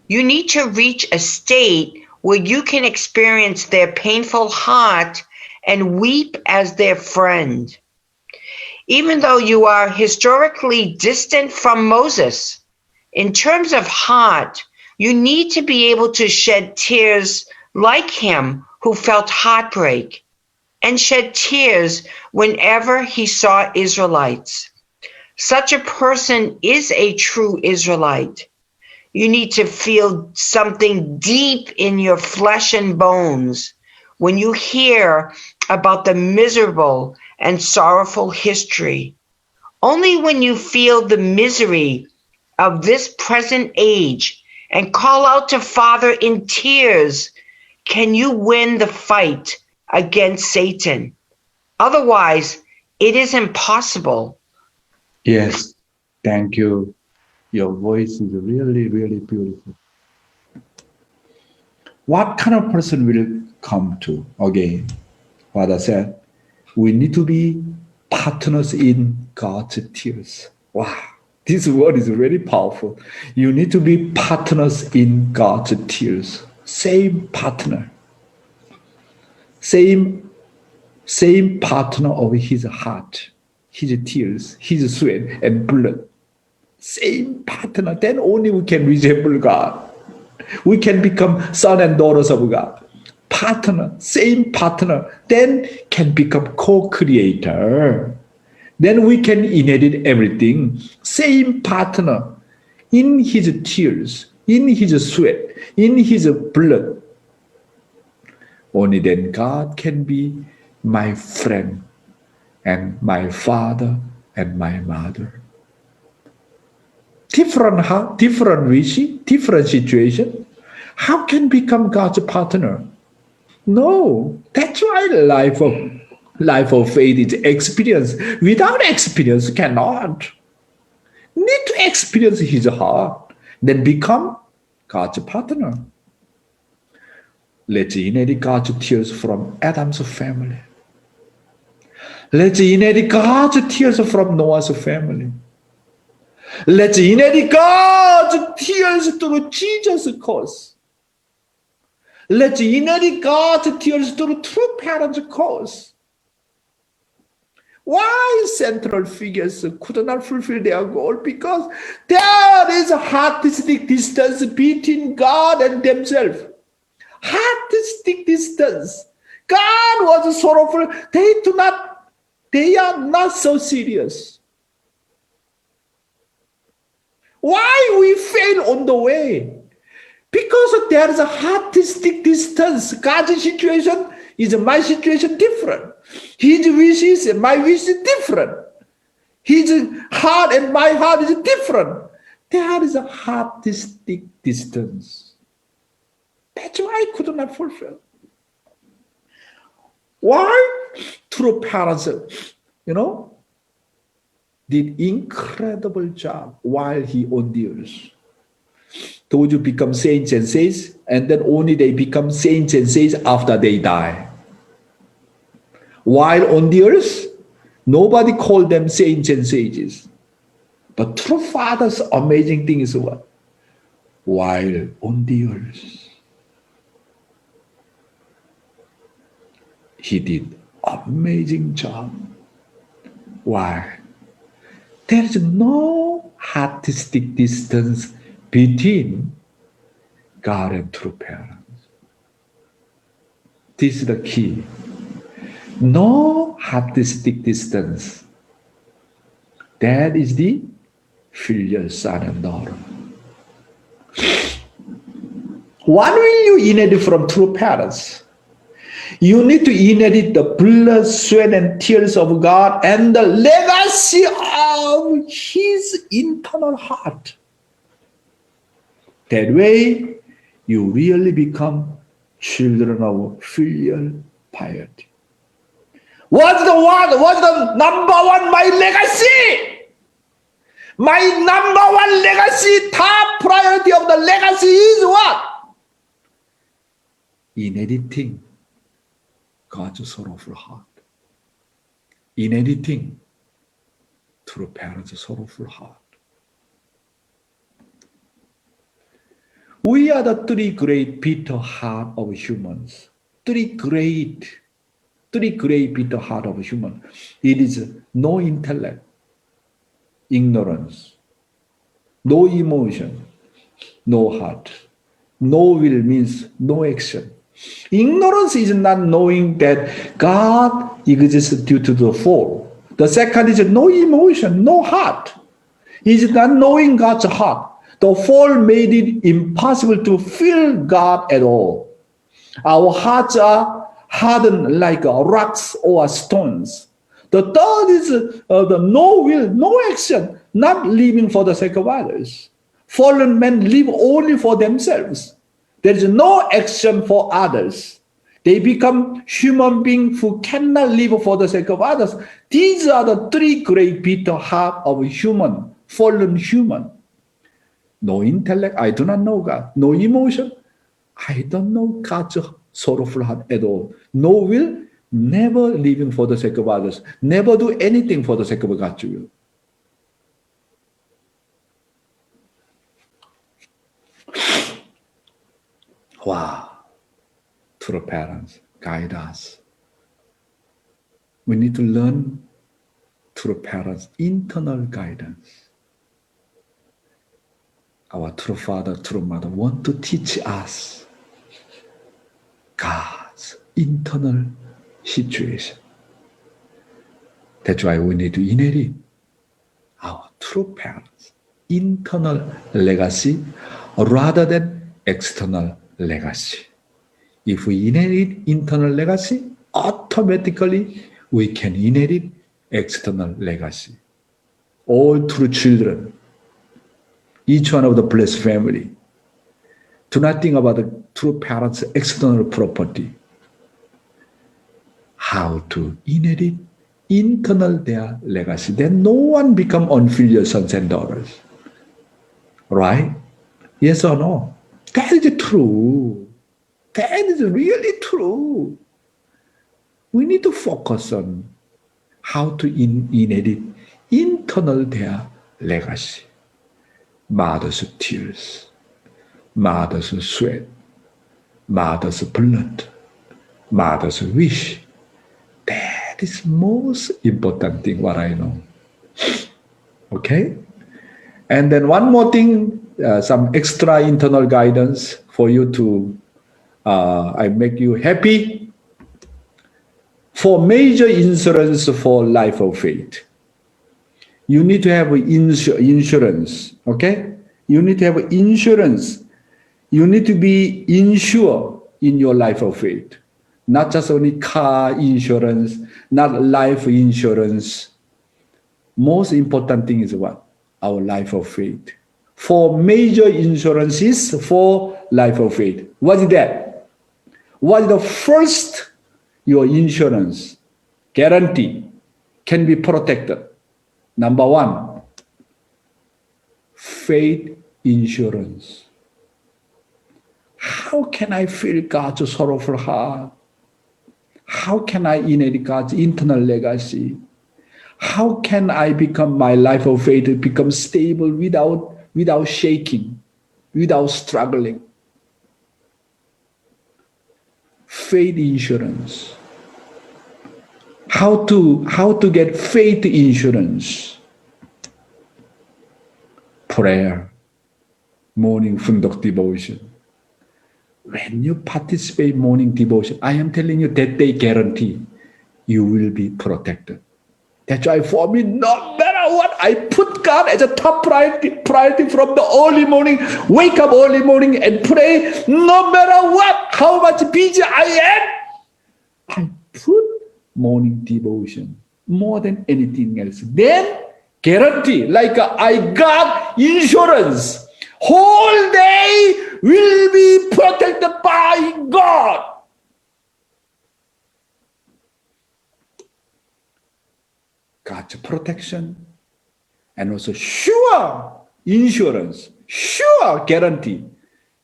you need to reach a state where you can experience their painful heart and weep as their friend. Even though you are historically distant from Moses, in terms of heart, you need to be able to shed tears like him who felt heartbreak and shed tears whenever he saw Israelites. Such a person is a true Israelite. You need to feel something deep in your flesh and bones when you hear about the miserable and sorrowful history. Only when you feel the misery of this present age and call out to Father in tears can you win the fight against Satan. Otherwise, it is impossible. Yes, thank you. Your voice is really, really beautiful. What kind of person will come to? Again, Father said, we need to be partners in God's tears. Wow, this word is very powerful. You need to be partners in God's tears. Same partner. Same partner of his heart, his tears, his sweat and blood. Same partner. Then only we can resemble God. We can become sons and daughters of God. Partner, same partner. Then can become co-creator. Then we can inherit everything. Same partner. In his tears, in his sweat, in his blood. Only then God can be my friend and my father and my mother. Different heart, different wish, different situation. How can become God's partner? No, that's why life of faith is experience. Without experience, cannot. Need to experience his heart, then become God's partner. Let's inherit God's tears from Adam's family. Let's inherit God's tears from Noah's family. Let's inherit God's tears through Jesus' cause. Let's inherit God's tears through true parents' cause. Why central figures could not fulfill their goal? Because there is a artistic distance between God and themselves. Artistic distance. God was sorrowful. They are not so serious. Why we fail on the way? Because there is a artistic distance. God's situation is my situation different. His wishes and my wish is different. His heart and my heart is different. There is a artistic distance. That's why I could not fulfill. Why? True parents, did incredible job while he on the earth. Those who become saints and saints, and then only they become saints and saints after they die. While on the earth, nobody called them saints and sages. But true Father's amazing thing is what? While on the earth, he did amazing job. Why? There is no artistic distance between God and true parents. This is the key. No artistic distance. That is the filial son and daughter. What will you inherit from true parents? You need to inherit the blood, sweat, and tears of God and the legacy of His internal heart. That way, you really become children of filial piety. What's the number one, my legacy? My number one legacy, top priority of the legacy is what? Inheriting God's sorrowful heart. Inheriting true parents' sorrowful heart. We are the three great bitter heart of humans. Three great bitter heart of human. It is no intellect, ignorance, no emotion, no heart. No will means no action. Ignorance is not knowing that God exists due to the fall. The second is no emotion, no heart. It is not knowing God's heart. The fall made it impossible to feel God at all. Our hearts are hardened like rocks or stones. The third is the no will, no action, not living for the sake of others. Fallen men live only for themselves. There is no action for others. They become human beings who cannot live for the sake of others. These are the three great bitter heart of human, fallen human. No intellect, I do not know God. No emotion, I don't know God's sorrowful heart at all. No will, never living for the sake of others. Never do anything for the sake of God's will. Wow. True parents guide us. We need to learn true parents' internal guidance. Our true father, true mother want to teach us God's internal situation. That's why we need to inherit our true parents' internal legacy rather than external legacy. If we inherit internal legacy, automatically we can inherit external legacy. All true children, each one of the blessed family, do not think about the true parents' external property. How to inherit internal their legacy. Then no one become unfilial sons and daughters. Right? Yes or no? That is true. That is really true. We need to focus on how to inherit internal their legacy. Mother's tears, mother's sweat, mother's blood, mother's wish. That is most important thing what I know. Okay? And then one more thing, some extra internal guidance for you to I make you happy. For major insurance for life of faith, you need to have insurance. Okay? You need to have insurance. You need to be insured in your life of faith. Not just only car insurance, not life insurance. Most important thing is what? Our life of faith. For major insurances for life of faith. What is that? What is the first your insurance guarantee can be protected? Number one, faith insurance. How can I feel God's sorrowful heart? How can I inherit God's internal legacy? How can I become my life of faith become stable without shaking, without struggling? Faith insurance. How to get faith insurance? Prayer, morning fundak devotion, When you participate morning devotion, I am telling you that day guarantee you will be protected. That's why for me, no matter what, I put God as a top priority from the early morning, wake up early morning and pray, no matter what, how much busy I am. I put morning devotion more than anything else. Then guarantee, like I got insurance, whole day will be protected by God. God's protection and also sure insurance, sure guarantee.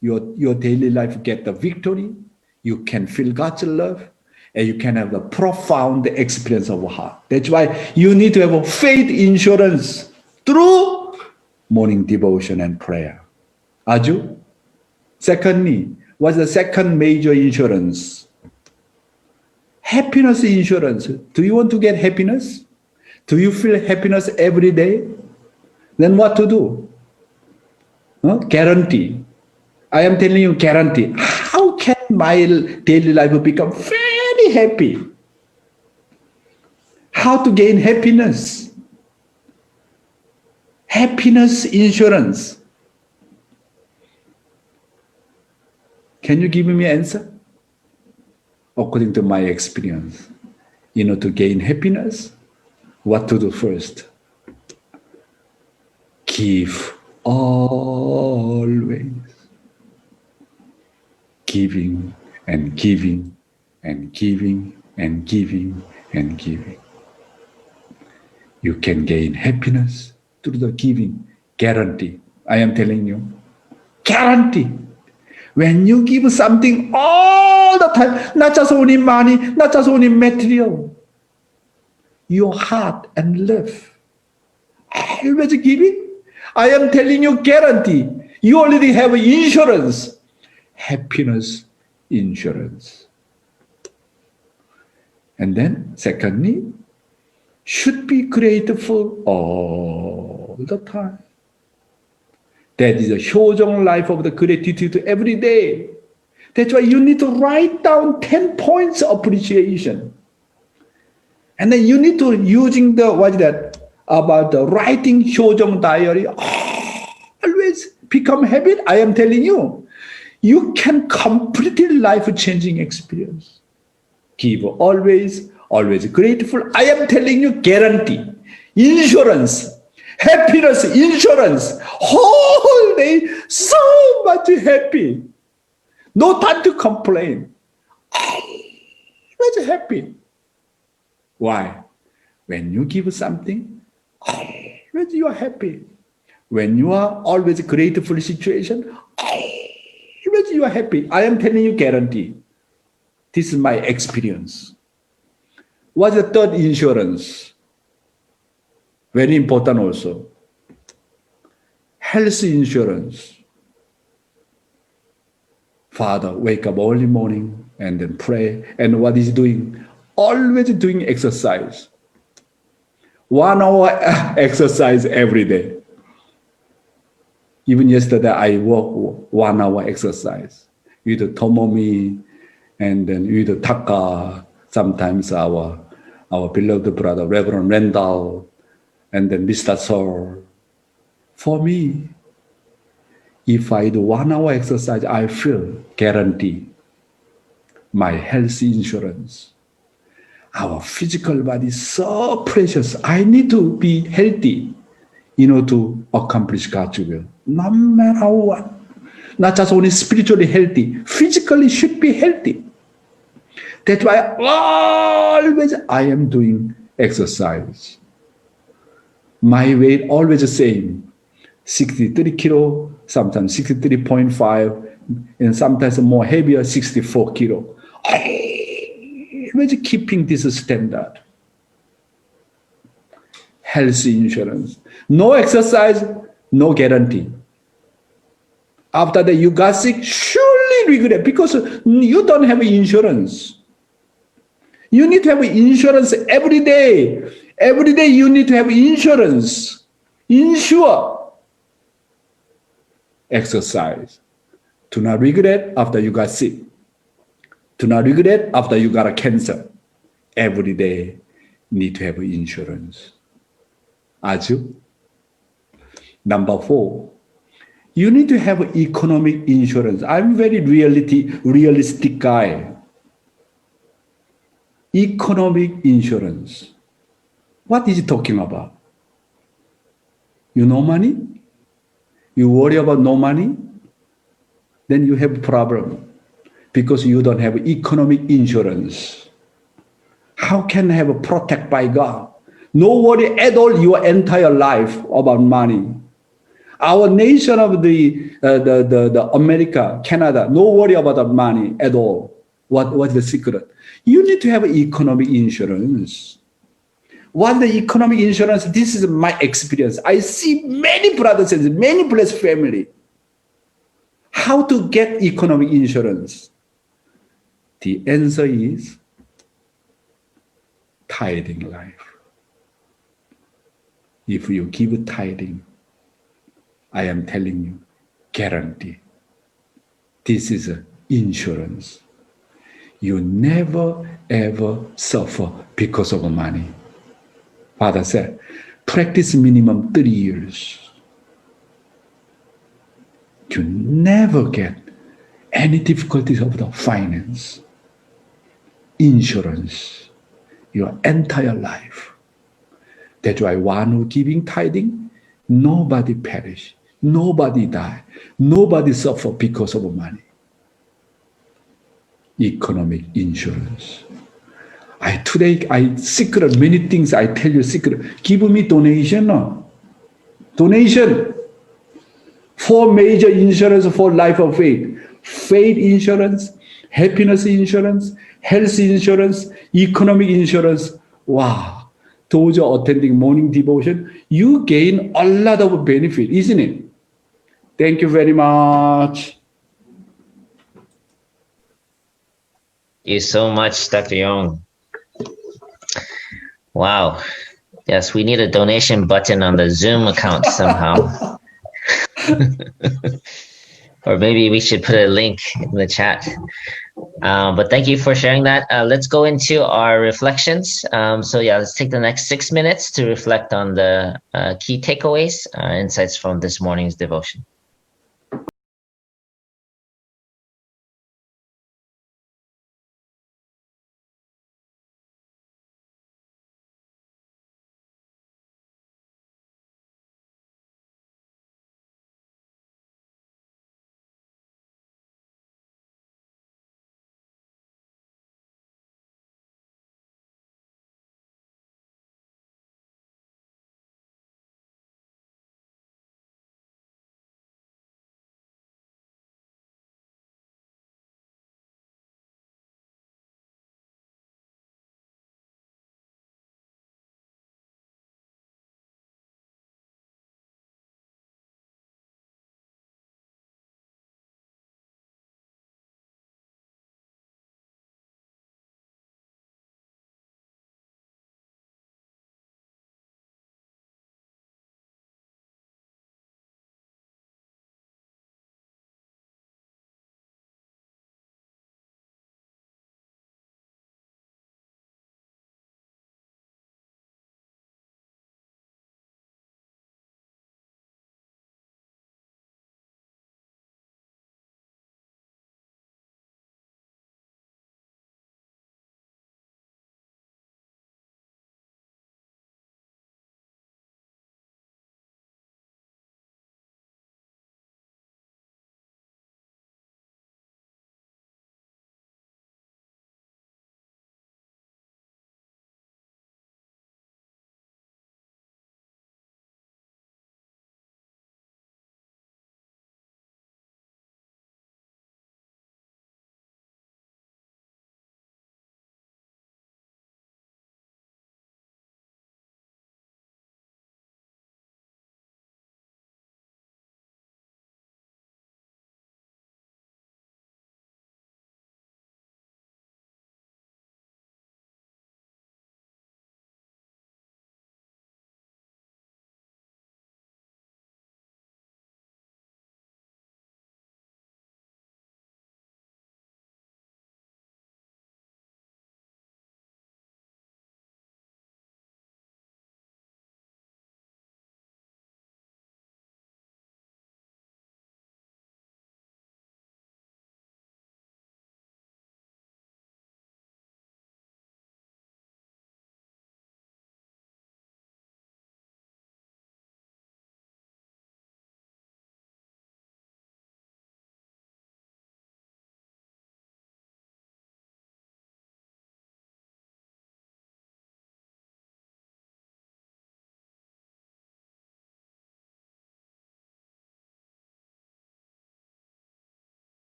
Your daily life get the victory. You can feel God's love and you can have the profound experience of heart. That's why you need to have a faith insurance through morning devotion and prayer. Aju? Secondly, what's the second major insurance? Happiness insurance. Do you want to get happiness? Do you feel happiness every day? Then what to do? Guarantee. I am telling you, guarantee. How can my daily life become very happy? How to gain happiness? Happiness insurance. Can you give me an answer? According to my experience, to gain happiness, what to do first? Give always. Giving and giving and giving and giving and giving. You can gain happiness through the giving. Guarantee. I am telling you. Guarantee. When you give something all the time, not just only money, not just only material, your heart and love, always giving, I am telling you, guarantee, you already have insurance, happiness insurance. And then, secondly, should be grateful all the time. That is a SikYong life of the gratitude every day. That's why you need to write down 10 points of appreciation. And then you need to using the, about the writing SikYong diary, always become habit. I am telling you, you can completely life-changing experience. Give always, always grateful. I am telling you, guarantee, insurance, happiness insurance, whole day, so much happy. No time to complain. Always happy. Why? When you give something, always you are happy. When you are always grateful situation, always you are happy. I am telling you, guarantee. This is my experience. What's the third insurance? Very important also. Health insurance. Father, wake up early morning and then pray. And what is he doing? Always doing exercise. 1 hour exercise every day. Even yesterday, I walked 1 hour exercise with Tomomi and then with Taka, sometimes our beloved brother, Reverend Randall, and then Mr. Sor. For me, if I do 1 hour exercise, I feel guarantee my health insurance. Our physical body is so precious. I need to be healthy, to accomplish God's will. No matter what. Not just only spiritually healthy, physically should be healthy. That's why always I am doing exercise. My weight always the same, 63 kilo, sometimes 63.5, and sometimes more heavier, 64 kilo. Always keeping this standard. Health insurance. No exercise, no guarantee. After that you got sick, surely regret because you don't have insurance. You need to have insurance every day. Every day you need to have insurance. Insure. Exercise. Do not regret after you got sick. Do not regret after you got a cancer. Every day need to have insurance. 아주. Number 4, you need to have economic insurance. I'm very realistic guy. Economic insurance. What is he talking about? You no money? You worry about no money? Then you have a problem because you don't have economic insurance. How can I have a protect by God? No worry at all your entire life about money. Our nation of the America, Canada, no worry about the money at all. What's the secret? You need to have economic insurance. What the economic insurance? This is my experience. I see many brothers and many blessed family. How to get economic insurance? The answer is tithing life. If you give tithing, I am telling you, guarantee. This is insurance. You never ever suffer because of money. Father said, practice minimum 3 years. You never get any difficulties of the finance, insurance, your entire life. That's why one who giving tithing, nobody perish, nobody die, nobody suffer because of money. Economic insurance. Today secret many things I tell you secret. Give me donation. No? Donation. 4 major insurance for life of faith. Faith insurance, happiness insurance, health insurance, economic insurance. Wow. Those are attending morning devotion. You gain a lot of benefit, isn't it? Thank you very much. Thank you so much, Dr. Young. Wow. Yes, we need a donation button on the Zoom account somehow. Or maybe we should put a link in the chat. But thank you for sharing that. Let's go into our reflections. Let's take the next 6 minutes to reflect on the key takeaways, insights from this morning's devotion.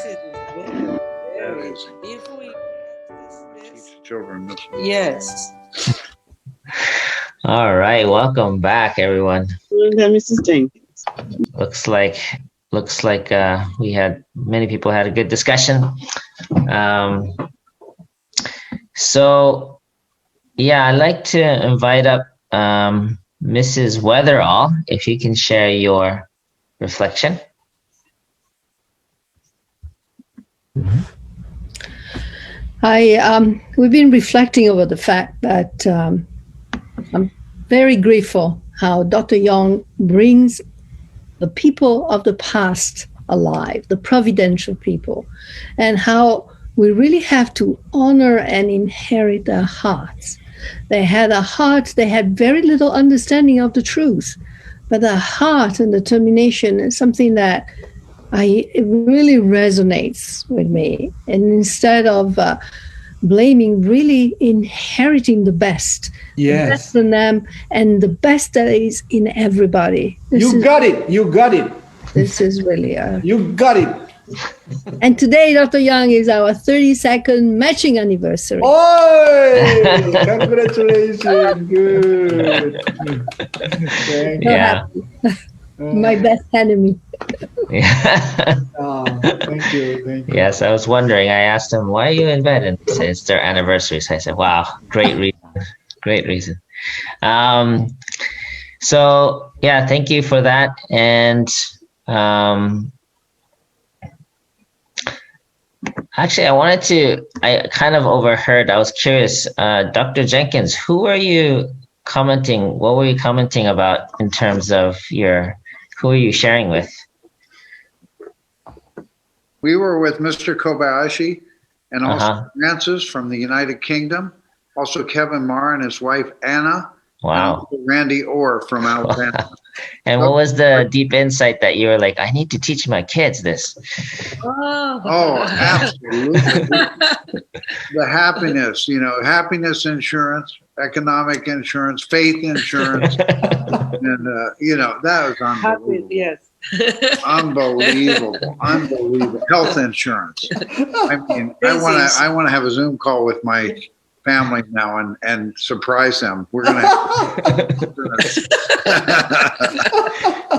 message is very. If we Teach children. yes. All right, welcome back, everyone. Mrs. Jenkins. Looks like we had many people had a good discussion. So yeah, I'd like to invite up Mrs. Weatherall, if you can share your reflection. We've been reflecting over the fact that I'm very grateful how Dr. Young brings the people of the past alive, the providential people, and how we really have to honor and inherit their hearts. They had a heart, they had very little understanding of the truth, but the heart and determination is something that it really resonates with me. And instead of blaming, really inheriting the best. Yes. The best in them and the best that is in everybody. You got it. This is really you got it. And today, Dr. Young, is our 32nd matching anniversary. Oh, congratulations. Good. Thank you. Yeah. My best enemy. Yeah. Oh, thank you. Yes, I was wondering. I asked him, why are you invited? He said, it's their anniversary. So I said, wow, great reason. So yeah, thank you for that. And actually, I kind of overheard, I was curious, Dr. Jenkins, who are you commenting? What were you commenting about in terms of who are you sharing with? We were with Mr. Kobayashi and also Francis from the United Kingdom, also Kevin Marr and his wife Anna. Wow. And Randy Orr from Alabama. And what was the deep insight that you were like, I need to teach my kids this? Oh, absolutely. The happiness, happiness insurance, economic insurance, faith insurance. And, that was unbelievable. Yes. Unbelievable. Health insurance. I mean, I want to have a Zoom call with my family now and surprise them. We're going to.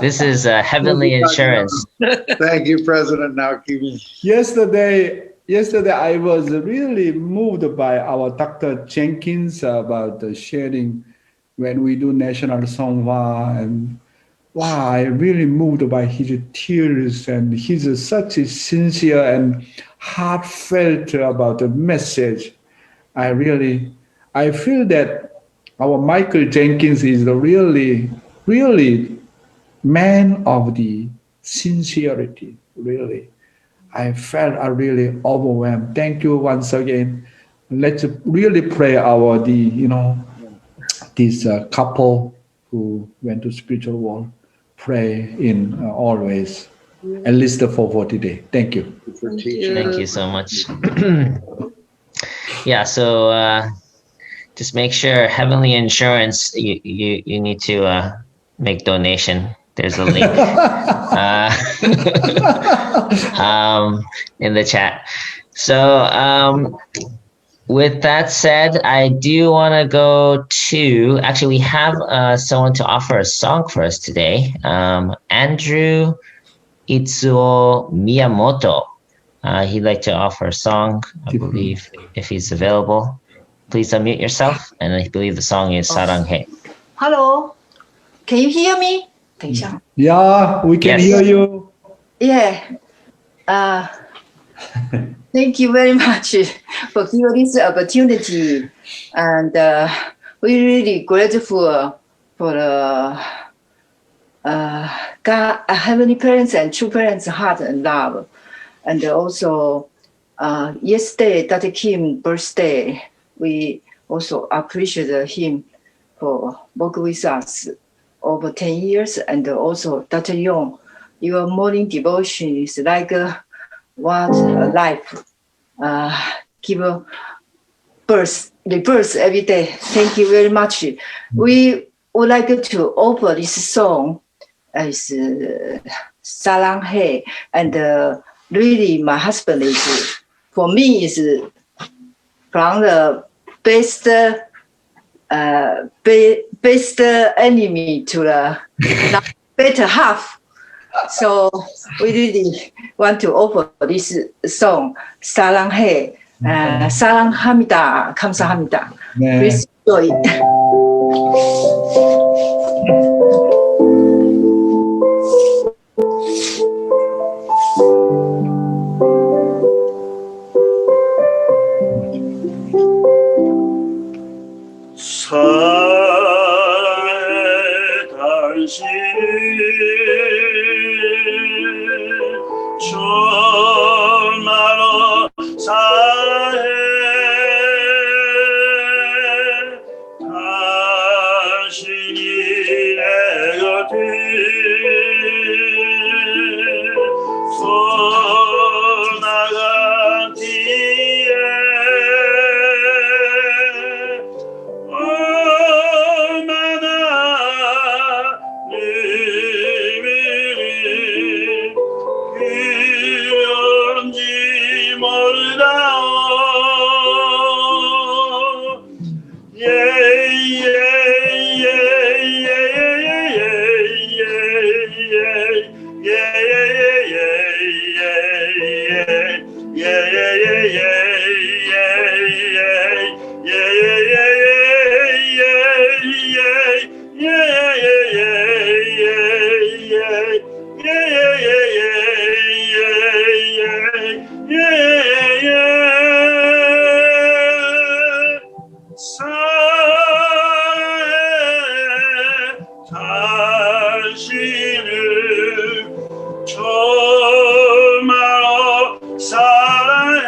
This is heavenly insurance. Thank you, President Naokimi. Yesterday, I was really moved by our Dr. Jenkins about the sharing when we do National Songwa, and wow, I really moved by his tears, and he's such a sincere and heartfelt about the message. I feel that our Michael Jenkins is the really man of the sincerity, really. I felt really overwhelmed. Thank you once again. Let's really pray this couple who went to spiritual world. Pray in always, at least for 40 days. Thank you. Thank you so much. Yeah, so just make sure Heavenly Insurance, you need to make donation. There's a link in the chat. So with that said, I do want to go to, actually we have someone to offer a song for us today. Andrew Itsuo Miyamoto. He'd like to offer a song, I believe, if he's available. Please unmute yourself, and I believe the song is Saranghae. Hello, can you hear me? Yeah, we can hear you. Yeah. Thank you very much for giving this opportunity, and we're really grateful for God, Heavenly Parents and true parents' heart and love. And also, yesterday, Dr. Kim's birthday, we also appreciate him for working with us over 10 years. And also, Dr. Young, your morning devotion is like what life give rebirth every day. Thank you very much. We would like to offer this song as Saranghae, and really, my husband is, for me, is from the best enemy to the better half. So we really want to offer this song, 사랑해, 사랑합니다, 감사합니다. 네. Please enjoy. 사랑해 당신 정말로 사랑해 당신이 내 곁에 떠나간 뒤에 얼마나 그리운지 모르다오. 당신을 정말로 사랑해.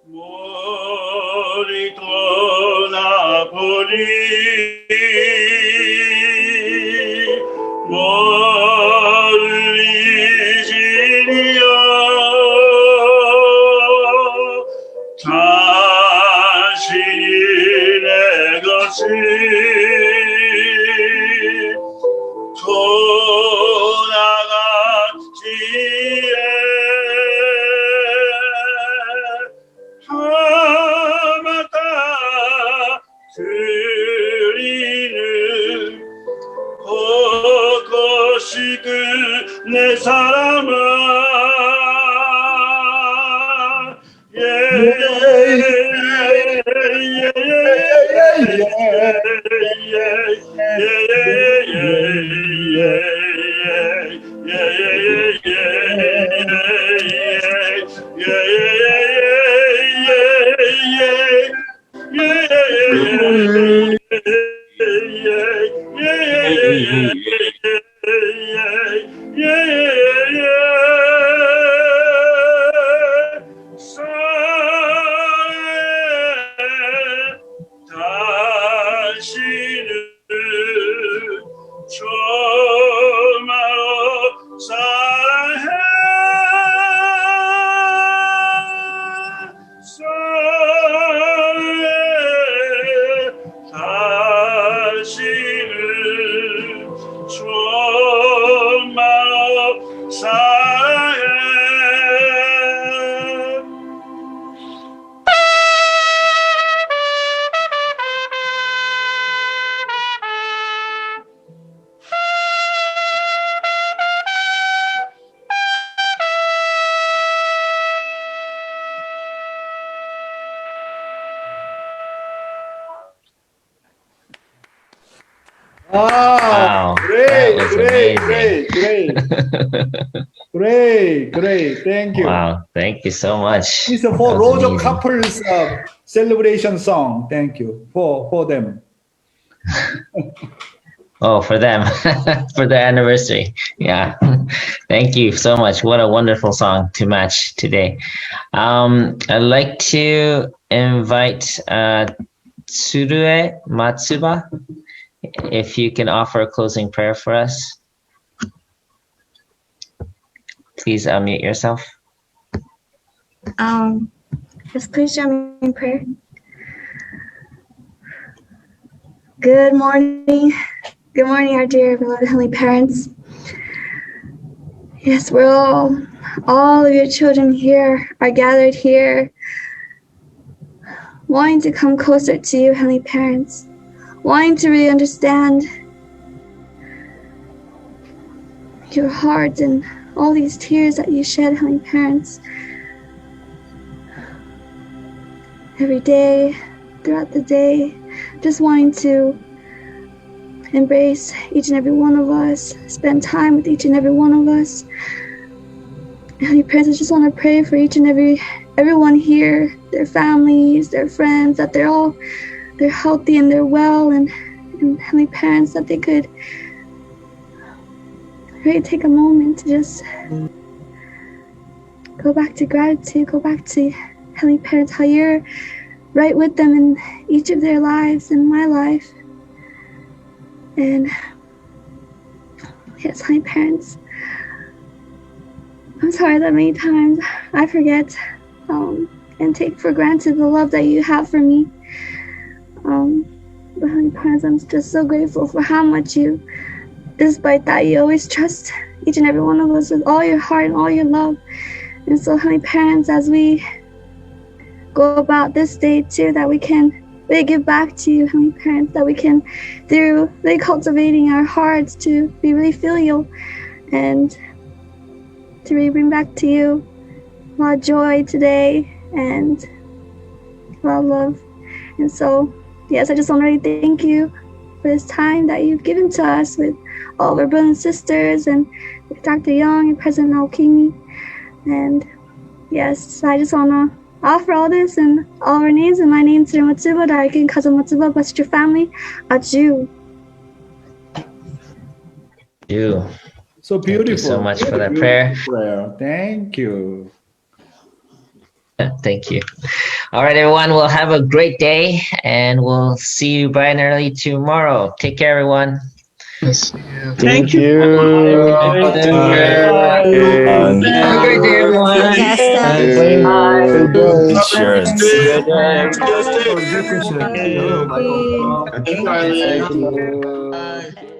머리 떠나버리 멀리 지리어 당신이 내 것을 떠나간 뒤에 하마다 그리는 벚꽃이 내 사람아. 당신을 정말로 사랑해. 당신을 정말로 사랑해. Wow, great, that was great, amazing. great. Thank you. Wow, thank you so much. It's That for was Roger amazing. couples celebration song. Thank you for them. Oh, for them, for their anniversary. Yeah. Thank you so much. What a wonderful song to match today. I'd like to invite Tsurue Matsuba, if you can offer a closing prayer for us. Please unmute yourself. Yes, please join me in prayer. Good morning. Good morning, our dear beloved Heavenly Parents. Yes, we're all of your children here are gathered here, wanting to come closer to you, Heavenly Parents, wanting to really understand your heart and all these tears that you shed, Heavenly Parents, every day, throughout the day, just wanting to embrace each and every one of us, spend time with each and every one of us. Heavenly Parents, I just want to pray for each and everyone here, their families, their friends, that they're healthy and they're well, and Heavenly Parents, that they could really take a moment to just go back to gratitude, go back to Heavenly Parents, how you're right with them in each of their lives, in my life. And yes, Heavenly Parents, I'm sorry that many times I forget and take for granted the love that you have for me. But Heavenly Parents, I'm just so grateful for how much you, despite that, you always trust each and every one of us with all your heart and all your love. And so, Heavenly Parents, as we go about this day too, that we can really give back to you, Heavenly Parents, that we can, through really cultivating our hearts, to be really filial and to really bring back to you a lot of joy today and a lot of love. And so, yes, I just want to really thank you for this time that you've given to us with all of our brothers and sisters, and with Dr. Young and President Naokimi. And yes, I just want to offer all this and all of our names, and my name is Matsuba, Daikin Cousin Matsuba, bless your family, Aju. You. So beautiful. Thank you so much for that Beautiful prayer. Thank you. Thank you. All right, everyone. We'll have a great day, and we'll see you bright and early tomorrow. Take care, everyone. Thank you. Have a great day, everyone. Thank you.